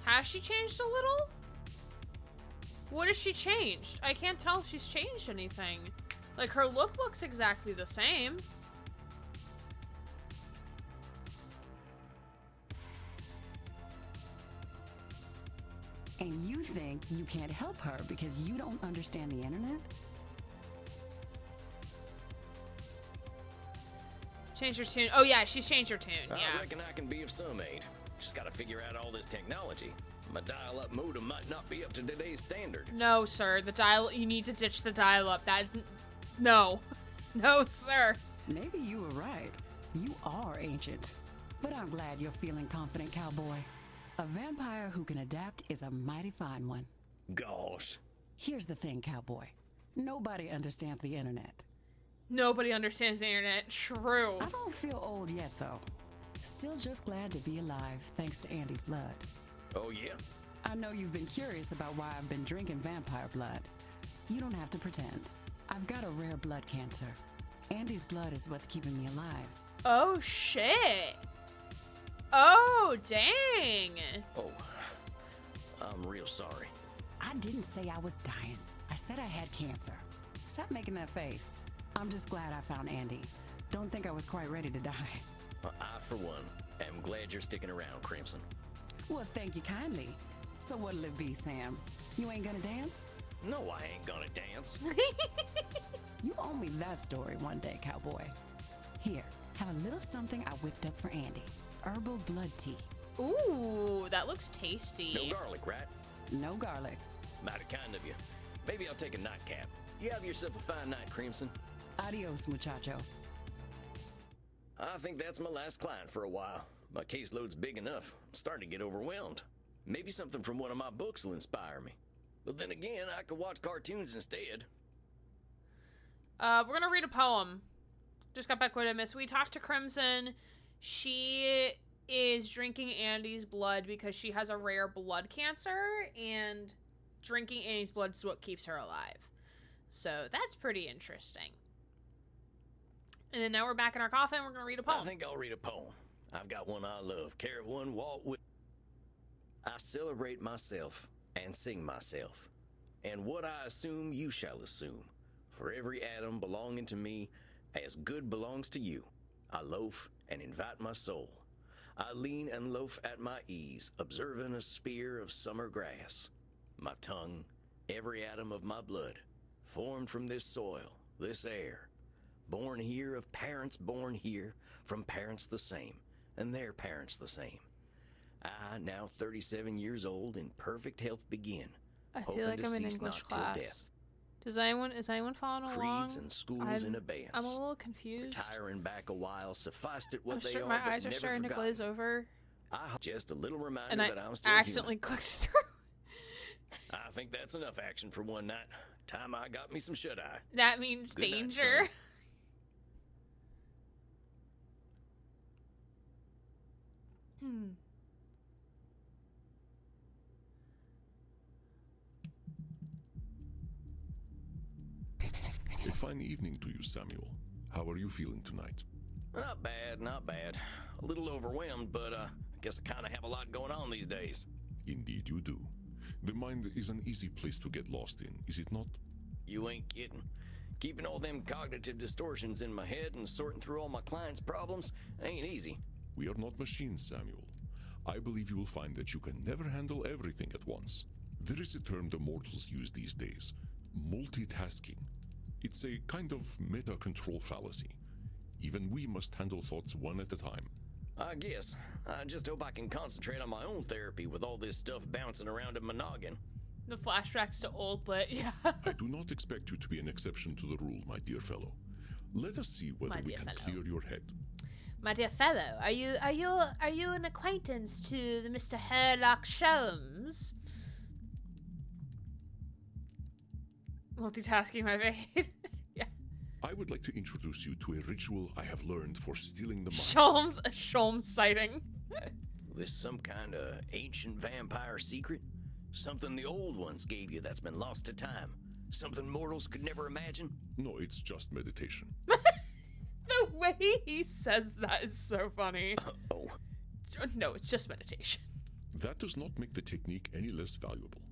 Has she changed a little? What has she changed? I can't tell if she's changed anything. Like, her look looks exactly the same. And you think you can't help her because you don't understand the internet? Change her tune. Oh, yeah, she's changed her tune. I Yeah. reckon I can be of some aid. Just gotta figure out all this technology. My dial-up modem might not be up to today's standard. No, sir. You need to ditch the dial-up. That's... No. No, sir. Maybe you were right. You are ancient. But I'm glad you're feeling confident, cowboy. A vampire who can adapt is a mighty fine one. Gosh. Here's the thing, cowboy. Nobody understands the internet. Nobody understands the internet. True. I don't feel old yet, though. Still just glad to be alive, thanks to Andy's blood. Oh, yeah? I know you've been curious about why I've been drinking vampire blood. You don't have to pretend. I've got a rare blood cancer. Andy's blood is what's keeping me alive. Oh, shit. Oh, dang. Oh, I'm real sorry. I didn't say I was dying. I said I had cancer. Stop making that face. I'm just glad I found Andy. Don't think I was quite ready to die. I, for one, am glad you're sticking around, Crimson. Well, thank you kindly. So what'll it be, Sam? You ain't gonna dance? No, I ain't gonna dance. You owe me that story one day, cowboy. Here, have a little something I whipped up for Andy. Herbal blood tea. Ooh, that looks tasty. No garlic, right? No garlic. Mighty kind of you. Maybe I'll take a nightcap. You have yourself a fine night, Crimson. Adios, muchacho. I think that's my last client for a while. My caseload's big enough. I'm starting to get overwhelmed. Maybe something from one of my books will inspire me. But then again, I could watch cartoons instead. We're gonna read a poem. Just got back with Miss. We talked to Crimson. She is drinking Andy's blood because she has a rare blood cancer, and drinking Andy's blood is what keeps her alive. So that's pretty interesting. And then now we're back in our coffin. We're gonna read a poem. I think I'll read a poem. I've got one I love. Carry one, Walt Whitman. I celebrate myself and sing myself, and what I assume you shall assume. For every atom belonging to me, as good belongs to you. I loaf and invite my soul. I lean and loaf at my ease, observing a spear of summer grass. My tongue, every atom of my blood, formed from this soil, this air. Born here of parents born here, from parents the same, and their parents the same. I, now 37 years old, in perfect health begin, I feel hoping like to I'm in cease English not till class. death. Is anyone following along? Creeds and schools and abeyance. I'm a little confused. Retiring back a while, sufficed it what they are, My but eyes are never starting to forgotten. glaze over. Just a little reminder And that I'm still accidentally clicked through. human. I think that's enough action for one night. Time I got me some shut-eye. That means Good night, danger. son. A fine evening to you, Samuel. How are you feeling tonight? Not bad, not bad. A little overwhelmed, but I guess I kind of have a lot going on these days. Indeed you do. The mind is an easy place to get lost in, is it not? You ain't kidding. Keeping all them cognitive distortions in my head and sorting through all my clients' problems ain't easy. We are not machines, Samuel. I believe you will find that you can never handle everything at once. There is a term the mortals use these days, multitasking. It's a kind of meta-control fallacy. Even we must handle thoughts one at a time. I guess. I just hope I can concentrate on my own therapy with all this stuff bouncing around in my noggin. The flashbacks to old lit, yeah. I do not expect you to be an exception to the rule, my dear fellow. Let us see whether we can clear your head. My dear fellow, are you an acquaintance to the Mr. Herlock Sholmes? Multitasking my bait. Yeah. I would like to introduce you to a ritual I have learned for stealing the mind. A Sholmes sighting. This some kind of ancient vampire secret? Something the old ones gave you that's been lost to time? Something mortals could never imagine? No, it's just meditation. The way he says that is so funny. Oh. No, it's just meditation. That does not make the technique any less valuable.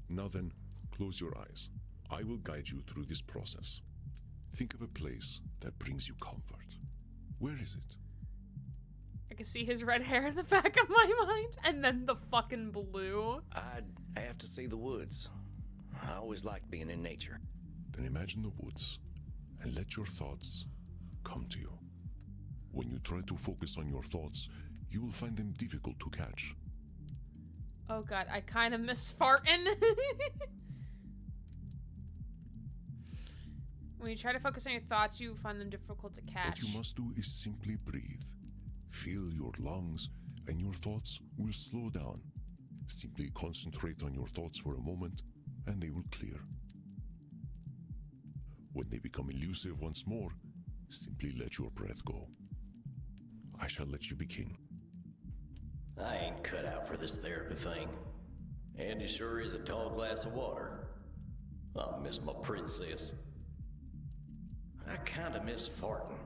Now then, close your eyes. I will guide you through this process. Think of a place that brings you comfort. Where is it? I can see his red hair in the back of my mind, and then the fucking blue. I'd have to say the woods. I always liked being in nature. Then imagine the woods and let your thoughts come to you. When you try to focus on your thoughts, you will find them difficult to catch. Oh god, I kind of miss farting. When you try to focus on your thoughts, you find them difficult to catch. What you must do is simply breathe. Fill your lungs, and your thoughts will slow down. Simply concentrate on your thoughts for a moment, and they will clear. When they become elusive once more, simply let your breath go. I shall let you begin. I ain't cut out for this therapy thing. Andy sure is a tall glass of water. I miss my princess. I kinda miss farting.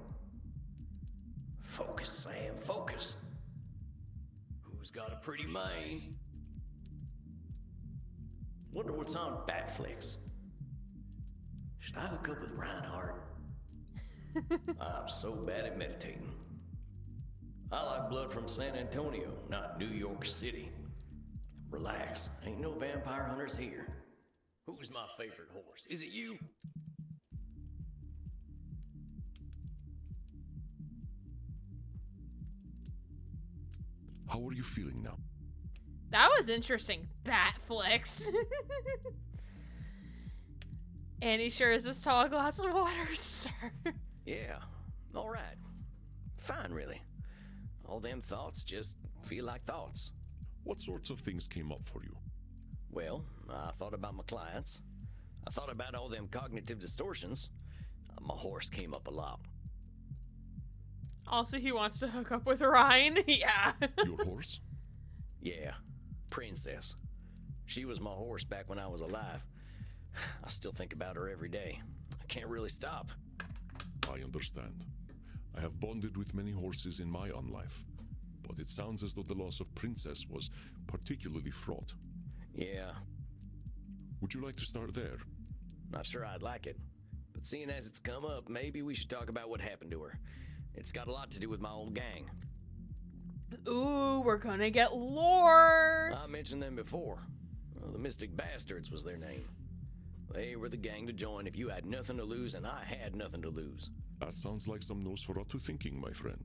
Focus, Sam, focus. Who's got a pretty mane? Wonder what's on Batflix. Should I hook up with Reinhardt? I'm so bad at meditating. I like blood from San Antonio, not New York City. Relax, ain't no vampire hunters here. Who's my favorite horse? Is it you? How are you feeling now? That was interesting. Batflix. And he sure is this tall glass of water, sir. Yeah, all right. Fine, really. All them thoughts just feel like thoughts. What sorts of things came up for you? Well, I thought about my clients. I thought about all them cognitive distortions. My horse came up a lot. Also, he wants to hook up with Ryan. Yeah. Your horse? Yeah, Princess. She was my horse back when I was alive. I still think about her every day. I can't really stop. I understand. I have bonded with many horses in my own life, but it sounds as though the loss of Princess was particularly fraught. Yeah. Would you like to start there? Not sure I'd like it, but seeing as it's come up, maybe we should talk about what happened to her. It's got a lot to do with my old gang. Ooh, we're gonna get lore. I mentioned them before. The Mystic Bastards was their name. They were the gang to join if you had nothing to lose, and I had nothing to lose. That sounds like some Nosferatu thinking, my friend.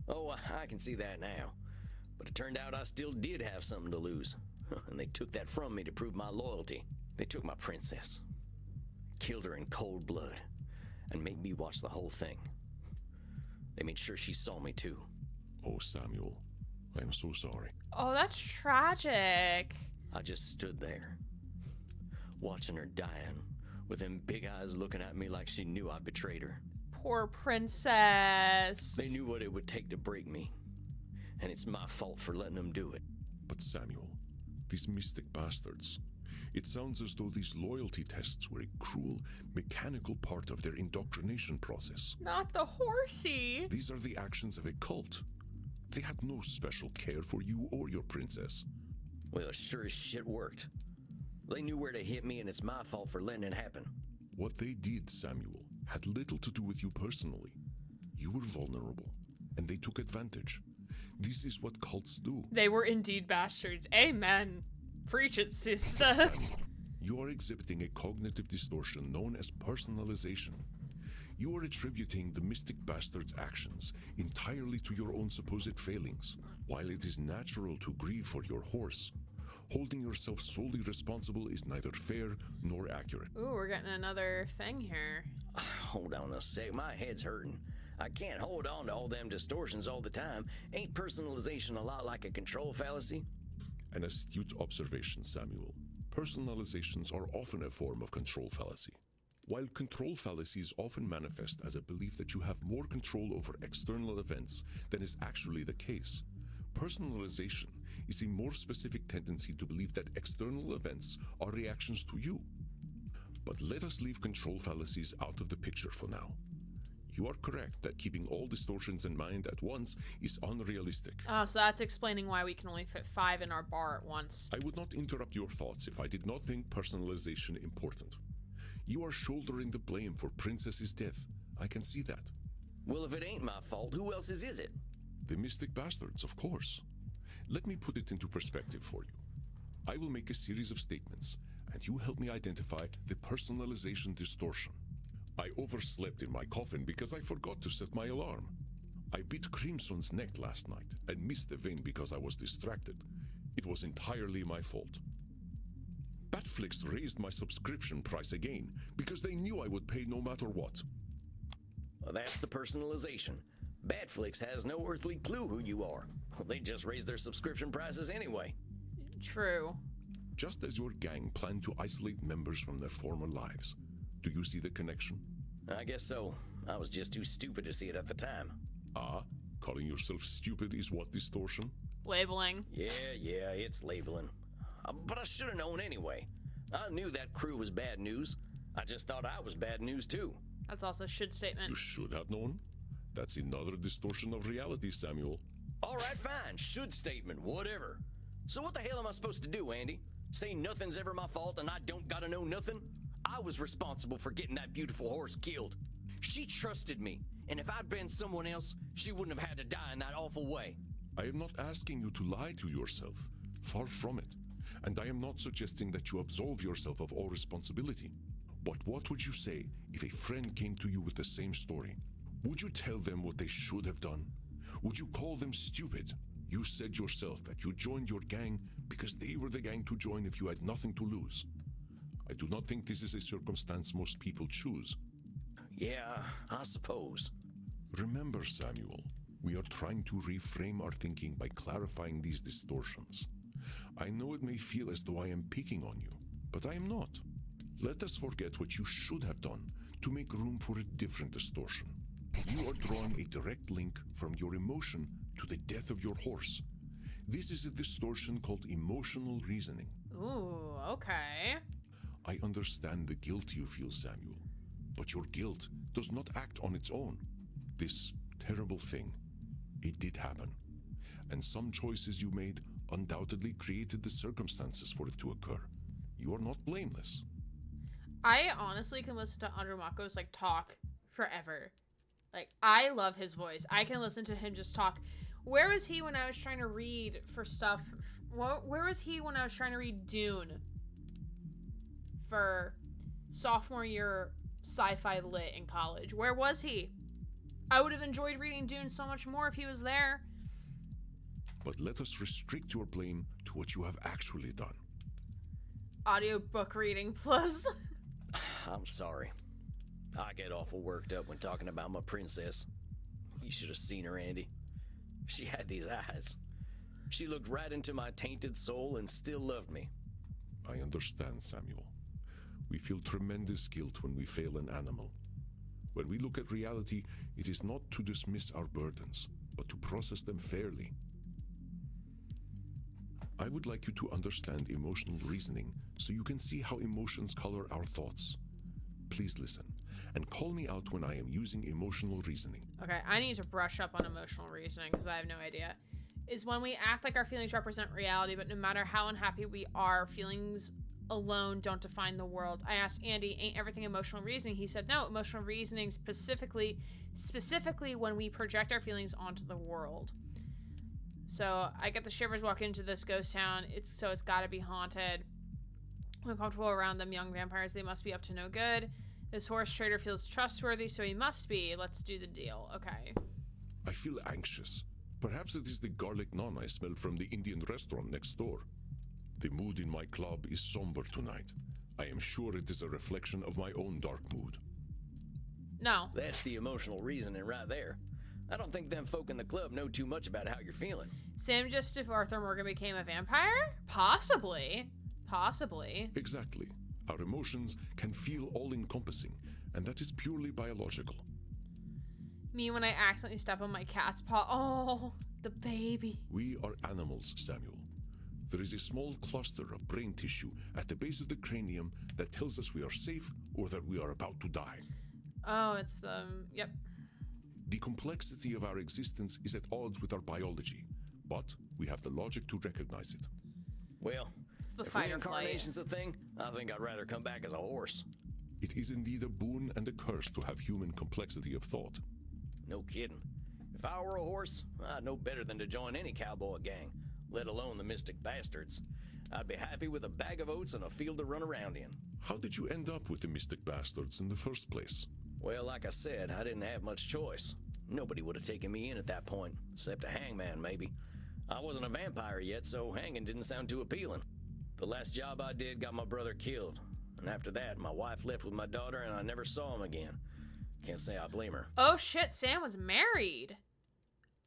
Oh, I can see that now. But it turned out I still did have something to lose. And they took that from me to prove my loyalty. They took my princess. killed her in cold blood and made me watch the whole thing. They made sure she saw me too. Oh, Samuel, I am so sorry. Oh, that's tragic. I just stood there, watching her dying, with them big eyes looking at me like she knew I betrayed her. Poor princess. They knew what it would take to break me, and it's my fault for letting them do it. But Samuel, these mystic bastards, it sounds as though these loyalty tests were a cruel, mechanical part of their indoctrination process. Not the horsey. These are the actions of a cult. They had no special care for you or your princess. Well, sure as shit worked. They knew where to hit me, and it's my fault for letting it happen. What they did, Samuel, had little to do with you personally. You were vulnerable, and they took advantage. This is what cults do. They were indeed bastards. Amen. Preach it, sister. Samuel, you are exhibiting a cognitive distortion known as personalization. You are attributing the mystic bastard's actions entirely to your own supposed failings. While it is natural to grieve for your horse, holding yourself solely responsible is neither fair nor accurate. Ooh, we're getting another thing here. Hold on a sec, my head's hurting. I can't hold on to all them distortions all the time. Ain't personalization a lot like a control fallacy? An astute observation, Samuel. Personalizations are often a form of control fallacy. While control fallacies often manifest as a belief that you have more control over external events than is actually the case, personalization is a more specific tendency to believe that external events are reactions to you. But let us leave control fallacies out of the picture for now. You are correct that keeping all distortions in mind at once is unrealistic. Oh, so that's explaining why we can only fit 5 in our bar at once. I would not interrupt your thoughts if I did not think personalization important. You are shouldering the blame for Princess's death. I can see that. Well, if it ain't my fault, who else's is it? The mystic bastards, of course. Let me put it into perspective for you. I will make a series of statements, and you help me identify the personalization distortion. I overslept in my coffin because I forgot to set my alarm. I bit Crimson's neck last night and missed the vein because I was distracted. It was entirely my fault. Batflix raised my subscription price again because they knew I would pay no matter what. Well, that's the personalization. Batflix has no earthly clue who you are. They just raise their subscription prices anyway. True. Just as your gang planned to isolate members from their former lives. Do you see the connection? I guess so. I was just too stupid to see it at the time. Ah, calling yourself stupid is what distortion? Labeling. Yeah, it's labeling. But I should have known anyway. I knew that crew was bad news. I just thought I was bad news too. That's also a should statement. You should have known. That's another distortion of reality, Samuel. All right, fine. Should statement, whatever. So what the hell am I supposed to do, Andy? Say nothing's ever my fault and I don't gotta know nothing? I was responsible for getting that beautiful horse killed. She trusted me, and if I'd been someone else, she wouldn't have had to die in that awful way. I am not asking you to lie to yourself. Far from it. And I am not suggesting that you absolve yourself of all responsibility. But what would you say if a friend came to you with the same story? Would you tell them what they should have done? Would you call them stupid? You said yourself that you joined your gang because they were the gang to join if you had nothing to lose. I do not think this is a circumstance most people choose. Yeah, I suppose. Remember, Samuel, we are trying to reframe our thinking by clarifying these distortions. I know it may feel as though I am picking on you, but I am not. Let us forget what you should have done to make room for a different distortion. You are drawing a direct link from your emotion to the death of your horse. This is a distortion called emotional reasoning. Ooh, okay. I understand the guilt you feel, Samuel, but your guilt does not act on its own. This terrible thing, it did happen, and some choices you made undoubtedly created the circumstances for it to occur. You are not blameless. I honestly can listen to Andromaco's like talk forever. Like, I love his voice. I can listen to him just talk. Where was he when I was trying to read for stuff? Where was he when I was trying to read Dune for sophomore year sci-fi lit in college? Where was he? I would have enjoyed reading Dune so much more if he was there. But let us restrict your blame to what you have actually done. Audiobook reading plus. I'm sorry. I get awful worked up when talking about my princess. You should have seen her, Andy. She had these eyes. She looked right into my tainted soul and still loved me. I understand, Samuel. We feel tremendous guilt when we fail an animal. When we look at reality, it is not to dismiss our burdens, but to process them fairly. I would like you to understand emotional reasoning so you can see how emotions color our thoughts. Please listen, and call me out when I am using emotional reasoning. Okay, I need to brush up on emotional reasoning because I have no idea. Is when we act like our feelings represent reality, but no matter how unhappy we are, feelings alone don't define the world. I asked Andy, ain't everything emotional reasoning? He said, no, emotional reasoning specifically when we project our feelings onto the world. So I get the shivers walking into this ghost town. It's gotta be haunted. I'm comfortable around them young vampires. They must be up to no good. This horse trader feels trustworthy, so he must be. Let's do the deal. Okay. I feel anxious. Perhaps it is the garlic naan I smell from the Indian restaurant next door. The mood in my club is somber tonight. I am sure it is a reflection of my own dark mood. No. That's the emotional reasoning right there. I don't think them folk in the club know too much about how you're feeling. Same just if Arthur Morgan became a vampire? Possibly. Possibly. Exactly. Our emotions can feel all-encompassing, and that is purely biological. Me when I accidentally step on my cat's paw. Oh, the baby. We are animals, Samuel. There is a small cluster of brain tissue at the base of the cranium that tells us we are safe or that we are about to die. Oh, it's the... Yep. The complexity of our existence is at odds with our biology, but we have the logic to recognize it. Well, It's the if fight or flight. reincarnation's a thing, I think I'd rather come back as a horse. It is indeed a boon and a curse to have human complexity of thought. No kidding. If I were a horse, I'd know better than to join any cowboy gang, let alone the Mystic Bastards. I'd be happy with a bag of oats and a field to run around in. How did you end up with the Mystic Bastards in the first place? Well, like I said, I didn't have much choice. Nobody would have taken me in at that point, except a hangman, maybe. I wasn't a vampire yet, so hanging didn't sound too appealing. The last job I did got my brother killed, and after that, my wife left with my daughter and I never saw him again. Can't say I blame her. Oh shit, Sam was married.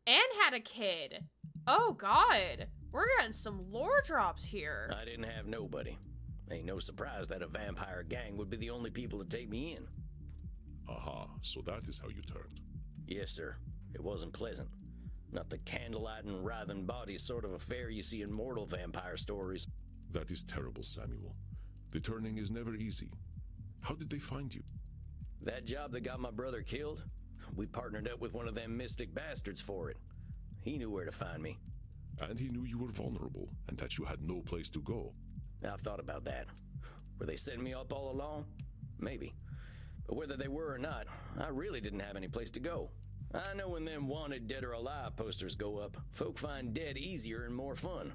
And had a kid. Oh god. We're getting some lore drops here. I didn't have nobody. Ain't no surprise that a vampire gang would be the only people to take me in. Aha, so that is how you turned. Yes, sir. It wasn't pleasant. Not the candlelight and writhing body sort of affair you see in mortal vampire stories. That is terrible, Samuel. The turning is never easy. How did they find you? That job that got my brother killed, we partnered up with one of them Mystic Bastards for it. He knew where to find me. And he knew you were vulnerable and that you had no place to go. I've thought about that. Were they setting me up all along? Maybe. But whether they were or not, I really didn't have any place to go. I know when them wanted dead or alive posters go up, folk find dead easier and more fun.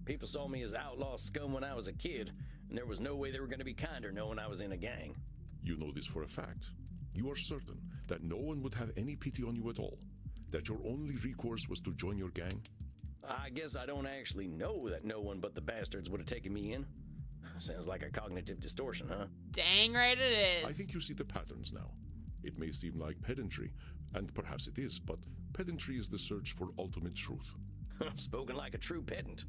People saw me as outlaw scum when I was a kid, and there was no way they were going to be kinder knowing I was in a gang. You know this for a fact. You are certain that no one would have any pity on you at all, that your only recourse was to join your gang? I guess I don't actually know that no one but the bastards would have taken me in. Sounds like a cognitive distortion, huh? Dang right it is. I think you see the patterns now. It may seem like pedantry, and perhaps it is, but pedantry is the search for ultimate truth. Spoken like a true pedant.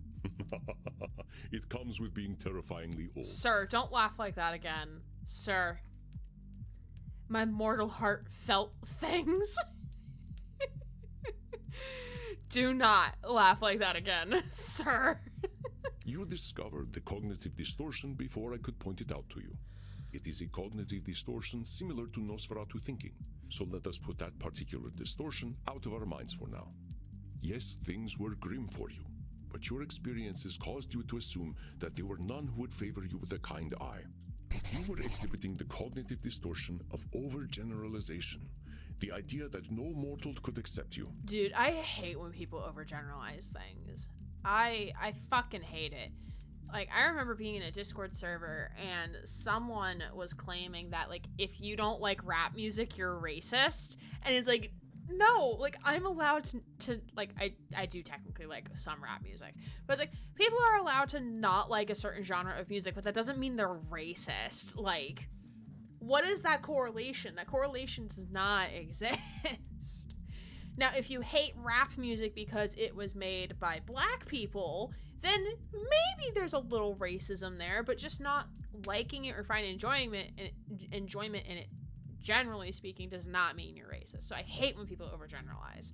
It comes with being terrifyingly old. Sir, don't laugh like that again. Sir. My mortal heart felt things. Do not laugh like that again, sir. You discovered the cognitive distortion before I could point it out to you. It is a cognitive distortion similar to Nosferatu thinking, so let us put that particular distortion out of our minds for now. Yes, things were grim for you, but your experiences caused you to assume that there were none who would favor you with a kind eye. You were exhibiting the cognitive distortion of overgeneralization, the idea that no mortal could accept you. Dude, I hate when people overgeneralize things. I fucking hate it. Like, I remember being in a Discord server and someone was claiming that, like, if you don't like rap music, you're racist. And it's like, no, like, I'm allowed to like, I do technically like some rap music, but it's like, people are allowed to not like a certain genre of music, but that doesn't mean they're racist. Like, what is that correlation? That correlation does not exist. Now, if you hate rap music because it was made by black people, then maybe there's a little racism there, but just not liking it or finding enjoyment in it, generally speaking, does not mean you're racist. So I hate when people overgeneralize.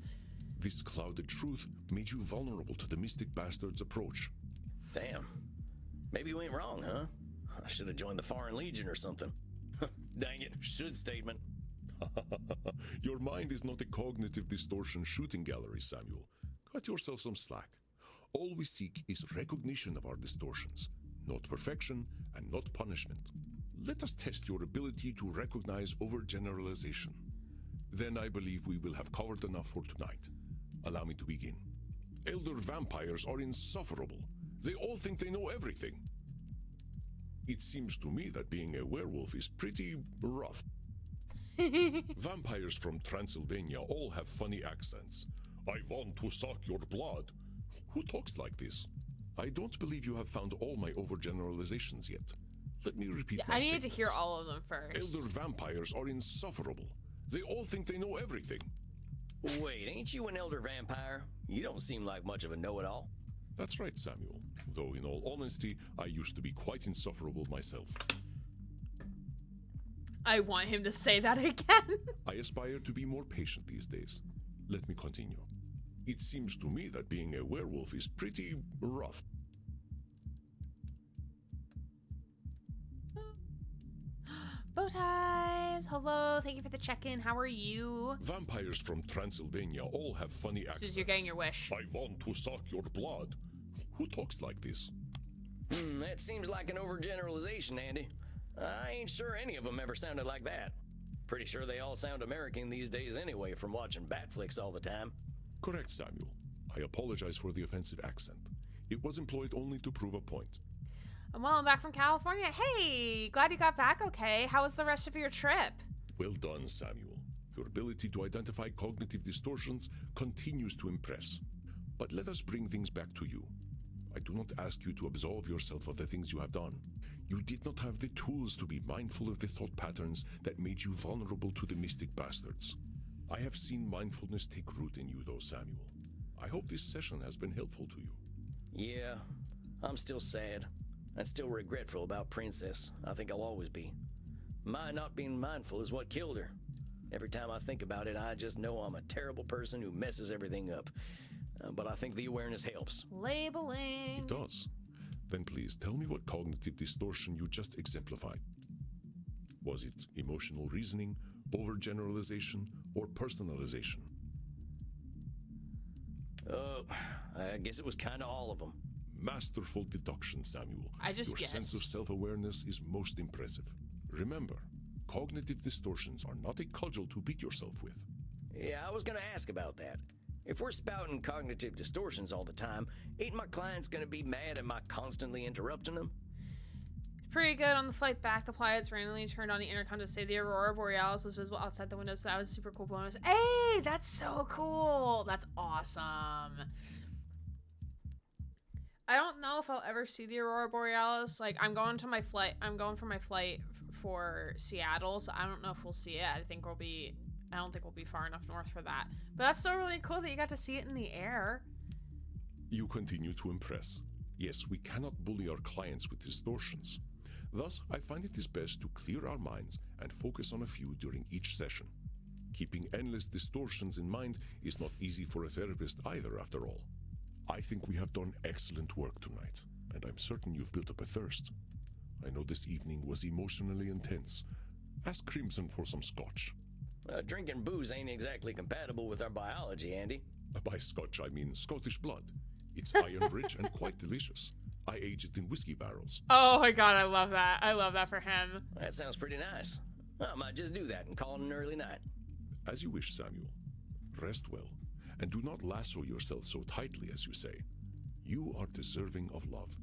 This clouded truth made you vulnerable to the Mystic Bastard's approach. Damn. Maybe we went wrong, huh? I should have joined the Foreign Legion or something. Dang it, should statement. Your mind is not a cognitive distortion shooting gallery, Samuel. Cut yourself some slack. All we seek is recognition of our distortions, not perfection and not punishment. Let us test your ability to recognize overgeneralization. Then I believe we will have covered enough for tonight. Allow me to begin. Elder vampires are insufferable. They all think they know everything. It seems to me that being a werewolf is pretty rough. Vampires from Transylvania all have funny accents. I want to suck your blood. Who talks like this? I don't believe you have found all my overgeneralizations yet. Let me repeat my I needed to hear statements. all of them first. Elder vampires are insufferable. They all think they know everything. Wait, ain't you an elder vampire? You don't seem like much of a know-it-all. That's right, Samuel. Though in all honesty, I used to be quite insufferable myself. I want him to say that again. I aspire to be more patient these days. Let me continue. It seems to me that being a werewolf is pretty rough. Bow ties. Hello. Thank you for the check-in. How are you? Vampires from Transylvania all have funny accents. Suze, you're getting your wish. I want to suck your blood. Who talks like this? That seems like an overgeneralization, Andy. I ain't sure any of them ever sounded like that. Pretty sure they all sound American these days anyway from watching bat flicks all the time. Correct, Samuel. I apologize for the offensive accent. It was employed only to prove a point. Well, I'm back from California. Hey, glad you got back okay. How was the rest of your trip? Well done, Samuel. Your ability to identify cognitive distortions continues to impress. But let us bring things back to you. I do not ask you to absolve yourself of the things you have done. You did not have the tools to be mindful of the thought patterns that made you vulnerable to the Mystic Bastards. I have seen mindfulness take root in you, though, Samuel. I hope this session has been helpful to you. Yeah, I'm still sad. I'm still regretful about Princess. I think I'll always be. My not being mindful is what killed her. Every time I think about it, I just know I'm a terrible person who messes everything up. But I think the awareness helps. Labeling. It does. Then please tell me what cognitive distortion you just exemplified. Was it emotional reasoning, overgeneralization, or personalization? I guess it was kind of all of them. Masterful deduction, Samuel. I just Your guessed. sense of self-awareness is most impressive. Remember, cognitive distortions are not a cudgel to beat yourself with. Yeah, I was gonna ask about that. If we're spouting cognitive distortions all the time, ain't my clients gonna be mad at my constantly interrupting them? Pretty good. On the flight back, the pilots randomly turned on the intercom to say the Aurora Borealis was visible outside the window, so that was a super cool bonus. Hey, that's so cool. That's awesome. I don't know if I'll ever see the Aurora Borealis. Like, I'm going for my flight for Seattle, so I don't know if we'll see it. I don't think we'll be far enough north for that. But that's still really cool that you got to see it in the air. You continue to impress. Yes, we cannot bully our clients with distortions. Thus, I find it is best to clear our minds and focus on a few during each session. Keeping endless distortions in mind is not easy for a therapist either, after all. I think we have done excellent work tonight, and I'm certain you've built up a thirst. I know this evening was emotionally intense. Ask Crimson for some scotch. Drinking booze ain't exactly compatible with our biology, Andy. By scotch, I mean Scottish blood. It's iron-rich and quite delicious. I age it in whiskey barrels. Oh my god, I love that. I love that for him. That sounds pretty nice. I might just do that and call it an early night. As you wish, Samuel. Rest well, and do not lasso yourself so tightly, as you say. You are deserving of love,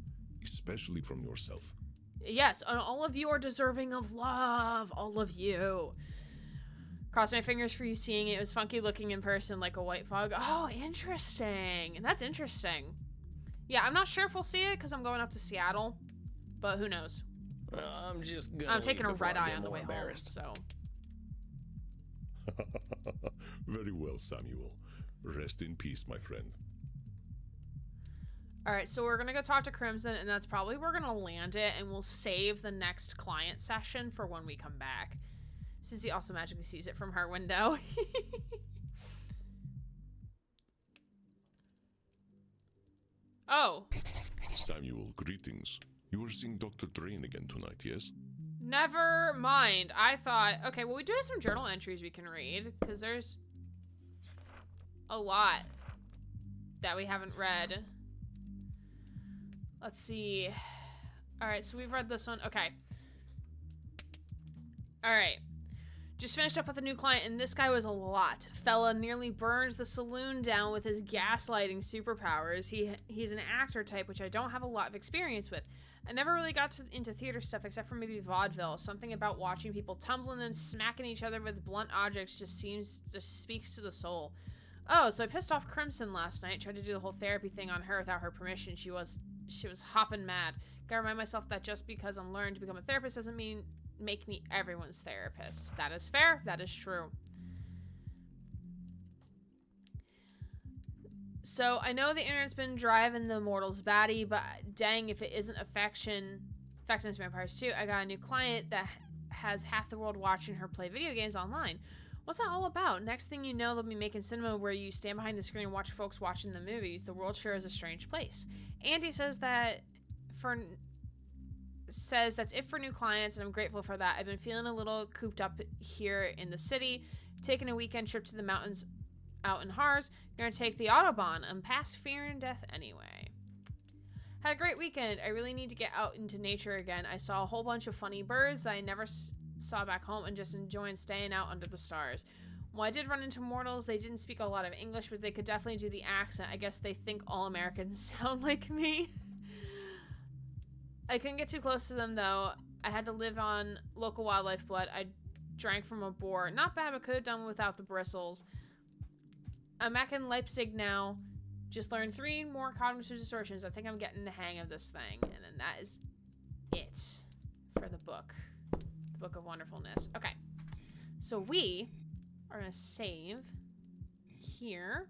especially from yourself. Yes, and all of you are deserving of love. All of you. Cross my fingers for you seeing it. It was funky looking in person like a white fog. Oh, interesting. That's interesting. Yeah, I'm not sure if we'll see it because I'm going up to Seattle, but who knows? I'm just gonna I'm taking a leave before red I eye get on the more way home, embarrassed. so. Very well, Samuel. Rest in peace, my friend. All right, so we're going to go talk to Crimson, and that's probably where we're going to land it, and we'll save the next client session for when we come back. Susie also magically sees it from her window. Oh. Samuel, greetings. You are seeing Dr. Drain again tonight, yes? Never mind. I thought, okay, well, we do have some journal entries we can read, because there's a lot that we haven't read. Let's see. All right, so we've read this one. Okay. All right. Just finished up with a new client, and this guy was a lot. Fella nearly burned the saloon down with his gaslighting superpowers. He's an actor type, which I don't have a lot of experience with. I never really got into theater stuff except for maybe vaudeville. Something about watching people tumbling and smacking each other with blunt objects just speaks to the soul. Oh, so I pissed off Crimson last night, tried to do the whole therapy thing on her without her permission. She was hopping mad. Gotta remind myself that just because I'm learning to become a therapist doesn't mean make me everyone's therapist. That is fair. That is true. So I know the internet's been driving the mortals batty, but dang if it isn't affecting us vampires too. I got a new client that has half the world watching her play video games online. What's that all about? Next thing you know, they'll be making cinema where you stand behind the screen and watch folks watching the movies. The world sure is a strange place. Andy says that's it for new clients, and I'm grateful for that. I've been feeling a little cooped up here in the city, taking a weekend trip to the mountains out in Harz. Gonna take the Autobahn. I'm past fear and death anyway. Had a great weekend. I really need to get out into nature again. I saw a whole bunch of funny birds that I never saw back home and just enjoying staying out under the stars. Well, I did run into mortals. They didn't speak a lot of English, but they could definitely do the accent. I guess they think all Americans sound like me. I couldn't get too close to them, though. I had to live on local wildlife blood. I drank from a boar. Not bad, but could have done without the bristles. I'm back in Leipzig now. Just learned 3 more cognitive distortions. I think I'm getting the hang of this thing. And then that is it for the book. The Book of Wonderfulness. Okay. So we are going to save here.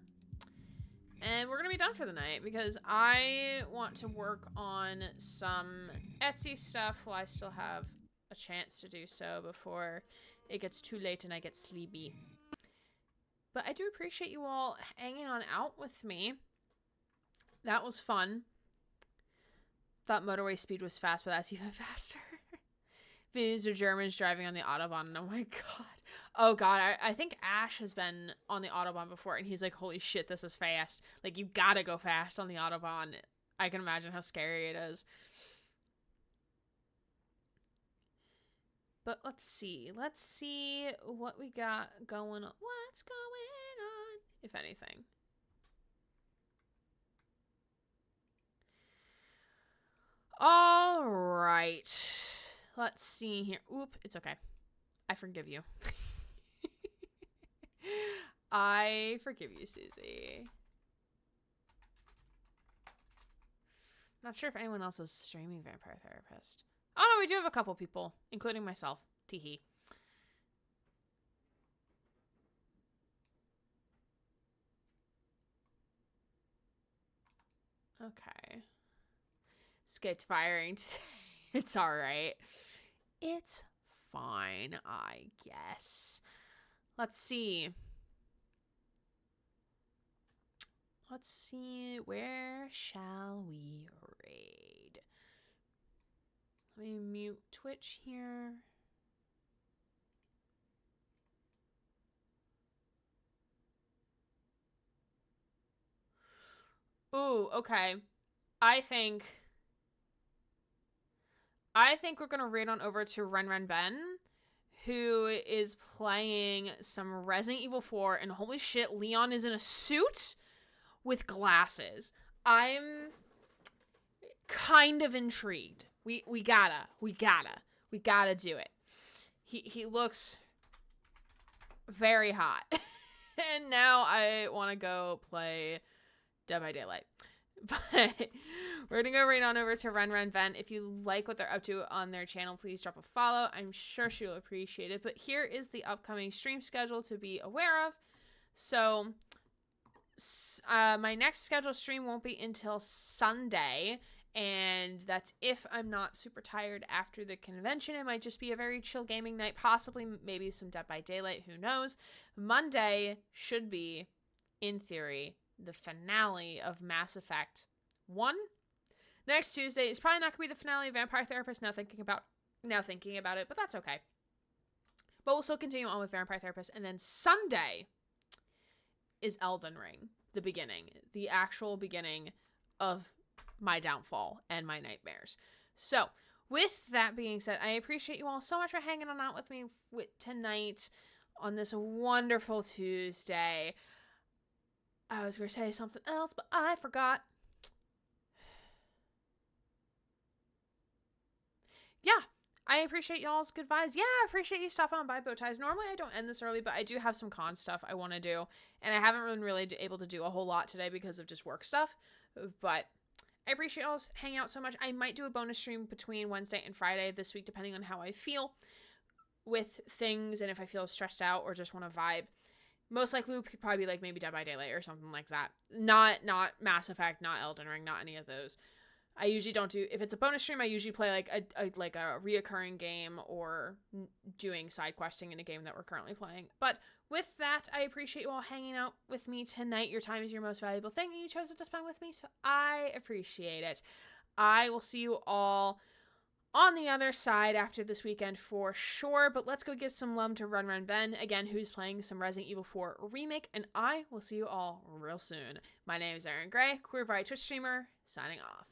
And we're going to be done for the night because I want to work on some Etsy stuff while I still have a chance to do so before it gets too late and I get sleepy. But I do appreciate you all hanging on out with me. That was fun. Thought motorway speed was fast, but that's even faster. These are Germans driving on the Autobahn, and oh my god. Oh god, I think Ash has been on the Autobahn before, and he's like, holy shit, this is fast. Like, you gotta go fast on the Autobahn. I can imagine how scary it is. But let's see what we got going on. What's going on, if anything. All right. Let's see here. Oop, it's okay. I forgive you. I forgive you, Susie. Not sure if anyone else is streaming Vampire Therapist. Oh no, we do have a couple people, including myself. Teehee. Okay. Skipped firing today. It's alright. It's fine, I guess. Let's see. Let's see. Where shall we raid? Let me mute Twitch here. Ooh, okay. I think we're gonna raid on over to Ren Ben, who is playing some Resident Evil 4, and holy shit, Leon is in a suit with glasses. I'm kind of intrigued. We gotta do it. He looks very hot. And now I want to go play Dead by Daylight. But we're going to go right on over to Run Run Vent. If you like what they're up to on their channel, please drop a follow. I'm sure she'll appreciate it. But here is the upcoming stream schedule to be aware of. So my next scheduled stream won't be until Sunday. And that's if I'm not super tired after the convention. It might just be a very chill gaming night. Possibly maybe some Dead by Daylight. Who knows? Monday should be, in theory, the finale of Mass Effect 1. Next Tuesday is probably not going to be the finale of Vampire Therapist, now thinking about it, but that's okay. But we'll still continue on with Vampire Therapist. And then Sunday is Elden Ring, the beginning. The actual beginning of my downfall and my nightmares. So, with that being said, I appreciate you all so much for hanging on out with me tonight on this wonderful Tuesday. I was going to say something else, but I forgot. Yeah, I appreciate y'all's good vibes. Yeah, I appreciate you stopping on by Bow Ties. Normally I don't end this early, but I do have some con stuff I want to do. And I haven't been really able to do a whole lot today because of just work stuff. But I appreciate y'all's hanging out so much. I might do a bonus stream between Wednesday and Friday this week, depending on how I feel with things and if I feel stressed out or just want to vibe. Most likely would probably be like maybe Dead by Daylight or something like that. Not Mass Effect, not Elden Ring, not any of those. I usually don't do, if it's a bonus stream, I usually play like a reoccurring game or doing side questing in a game that we're currently playing. But with that, I appreciate you all hanging out with me tonight. Your time is your most valuable thing, and you chose it to spend with me, so I appreciate it. I will see you all on the other side after this weekend for sure, but let's go give some love to Run Run Ben, again, who's playing some Resident Evil 4 Remake, and I will see you all real soon. My name is Aaron Gray, Queer Variety Twitch streamer, signing off.